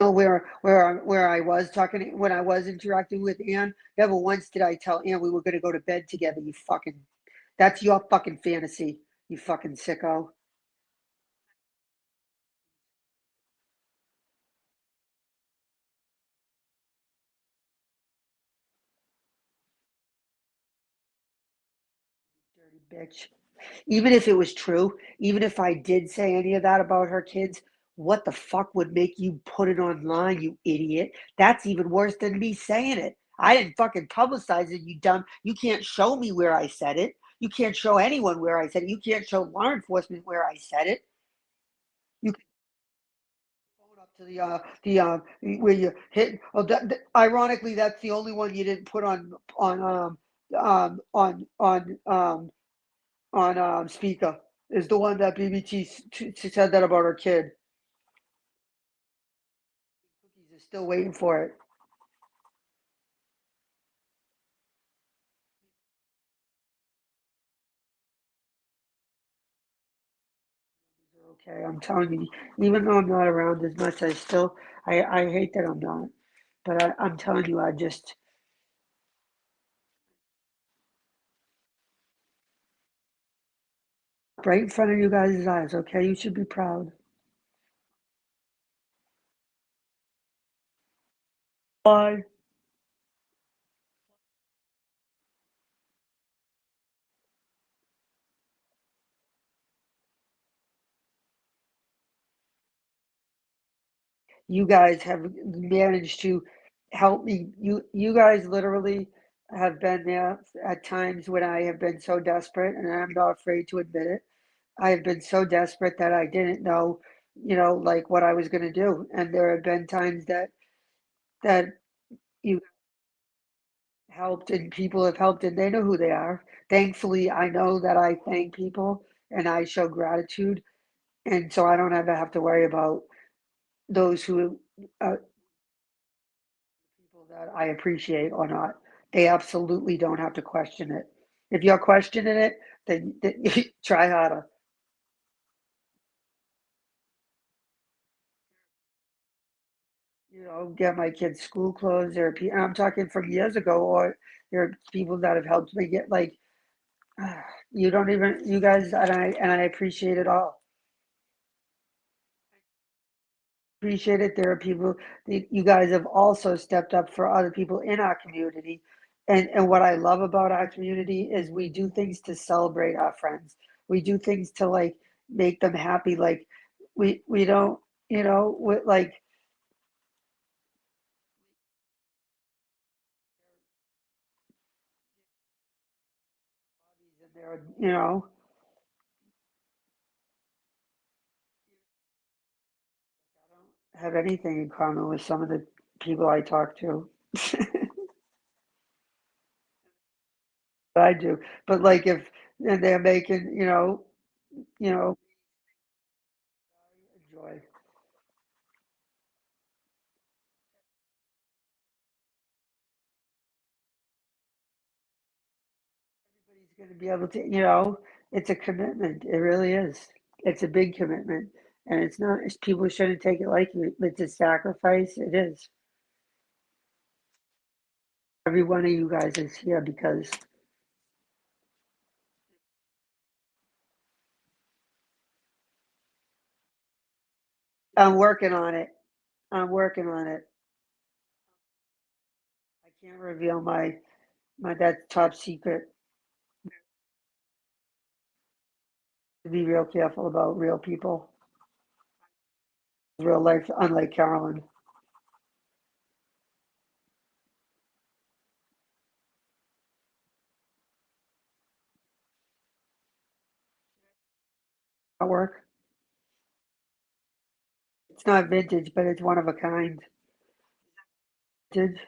Where I was talking when I was interacting with Ann, never once did I tell Ann we were going to go to bed together. You fucking, that's your fucking fantasy. You fucking sicko. Dirty bitch. Even if it was true, even if I did say any of that about her kids, what the fuck would make you put it online, you idiot? That's even worse than me saying it. I didn't fucking publicize it, you dumb. You can't show me where I said it. You can't show anyone where I said it. You can't show law enforcement where I said it. You can phone up to where you hit. Oh, ironically, that's the only one you didn't put on speaker, is the one that BBT said that about her kid. Cookies is still waiting for it. Okay, I'm telling you, even though I'm not around as much, I hate that I'm not. But I'm telling you, I just right in front of you guys' eyes. Okay, you should be proud. Bye. You guys have managed to help me. You guys literally have been there at times when I have been so desperate, and I'm not afraid to admit it. I have been so desperate that I didn't know, like what I was going to do. And there have been times that you helped and people have helped and they know who they are. Thankfully, I know that I thank people and I show gratitude. And so I don't ever have to worry about those who people that I appreciate or not. They absolutely don't have to question it. If you're questioning it, then try harder. Get my kids school clothes. I'm talking from years ago, or there are people that have helped me get like, you don't even, you guys, and I appreciate it all. Appreciate it. There are people, you guys have also stepped up for other people in our community. And what I love about our community is we do things to celebrate our friends. We do things to like make them happy. Like we don't, like there, have anything in common with some of the people I talk to. I do. But like if and they're making, enjoy. Everybody's going to be able to, it's a commitment. It really is. It's a big commitment. And it's not, people shouldn't take it like it's a sacrifice. It is. Every one of you guys is here because I'm working on it. I'm working on it. I can't reveal my that's top secret. To be real careful about real people, real life, unlike Carolyn. Artwork. It's not vintage, but it's one of a kind. Vintage.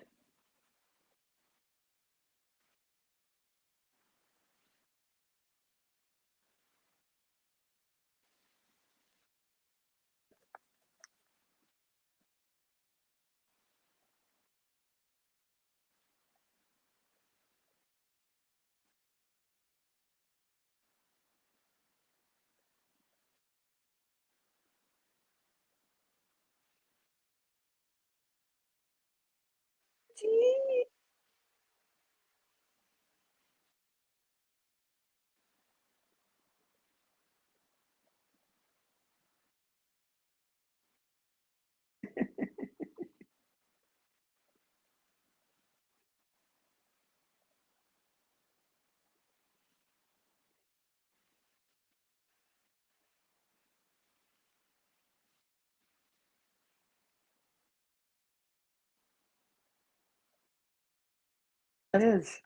It is.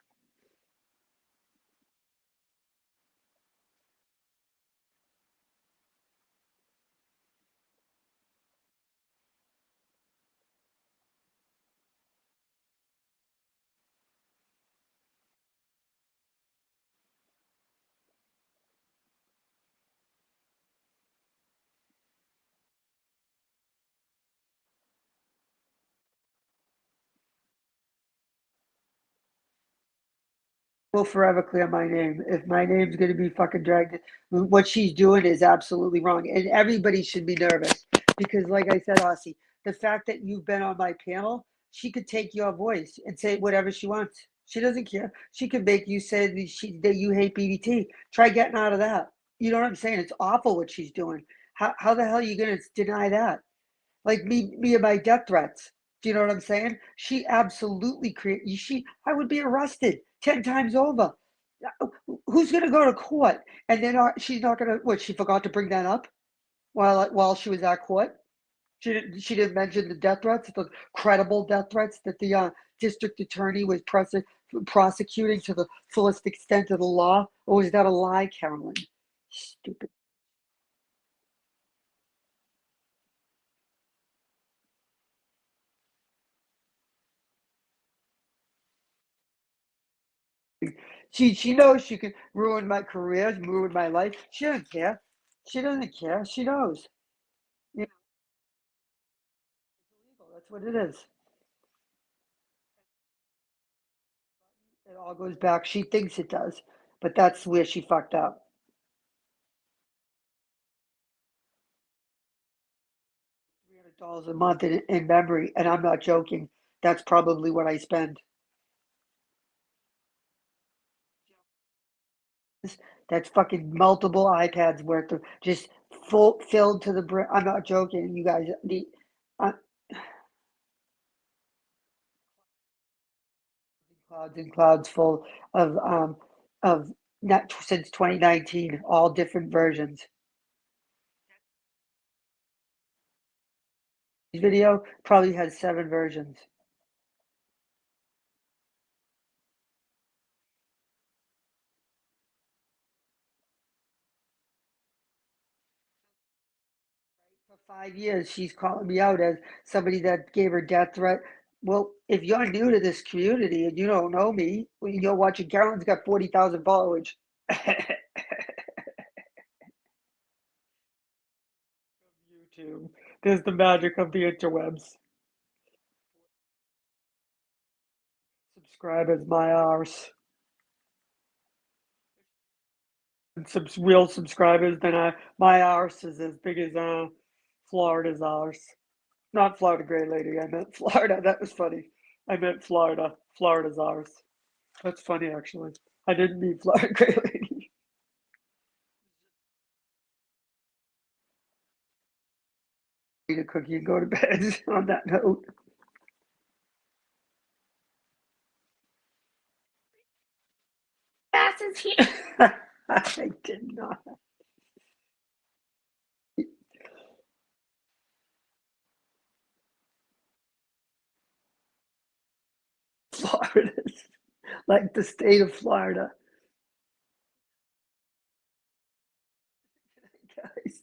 Will forever clear my name. If my name's going to be fucking dragged, what she's doing is absolutely wrong. And everybody should be nervous because, like I said, Aussie, the fact that you've been on my panel, she could take your voice and say whatever she wants. She doesn't care. She could make you say that you hate BBT. Try getting out of that. You know what I'm saying? It's awful what she's doing. How the hell are you going to deny that? Like me and my death threats. Do you know what I'm saying? She absolutely I would be arrested 10 times over. Who's going to go to court? And then she's not going to, what, she forgot to bring that up while she was at court? She didn't mention the death threats, the credible death threats that the district attorney was prosecuting to the fullest extent of the law? Or was that a lie, Carolyn? Stupid. She knows she can ruin my career, ruin my life. She doesn't care. She doesn't care. She knows. You know, it's illegal. That's what it is. It all goes back. She thinks it does, but that's where she fucked up. $300 a month in memory, and I'm not joking. That's probably what I spend. That's fucking multiple iPads worth of just full filled to the brim. I'm not joking, you guys. Uh, Clouds and clouds full of not since 2019, all different versions. Video probably has 7 versions. For 5 years, she's calling me out as somebody that gave her death threat, Well, if you're new to this community and you don't know me, when you're watching, Carolyn's got 40,000 followers. YouTube. There's the magic of the interwebs. Subscribers, my arse. And real subscribers, then my arse is as big as Florida's arse. Not Florida Gray Lady, I meant Florida. That was funny. I meant Florida. Florida's arse. That's funny, actually. I didn't mean Florida Gray Lady. Eat a cookie and go to bed on that note. Ass is here. I did not. Florida, like the state of Florida. Guys.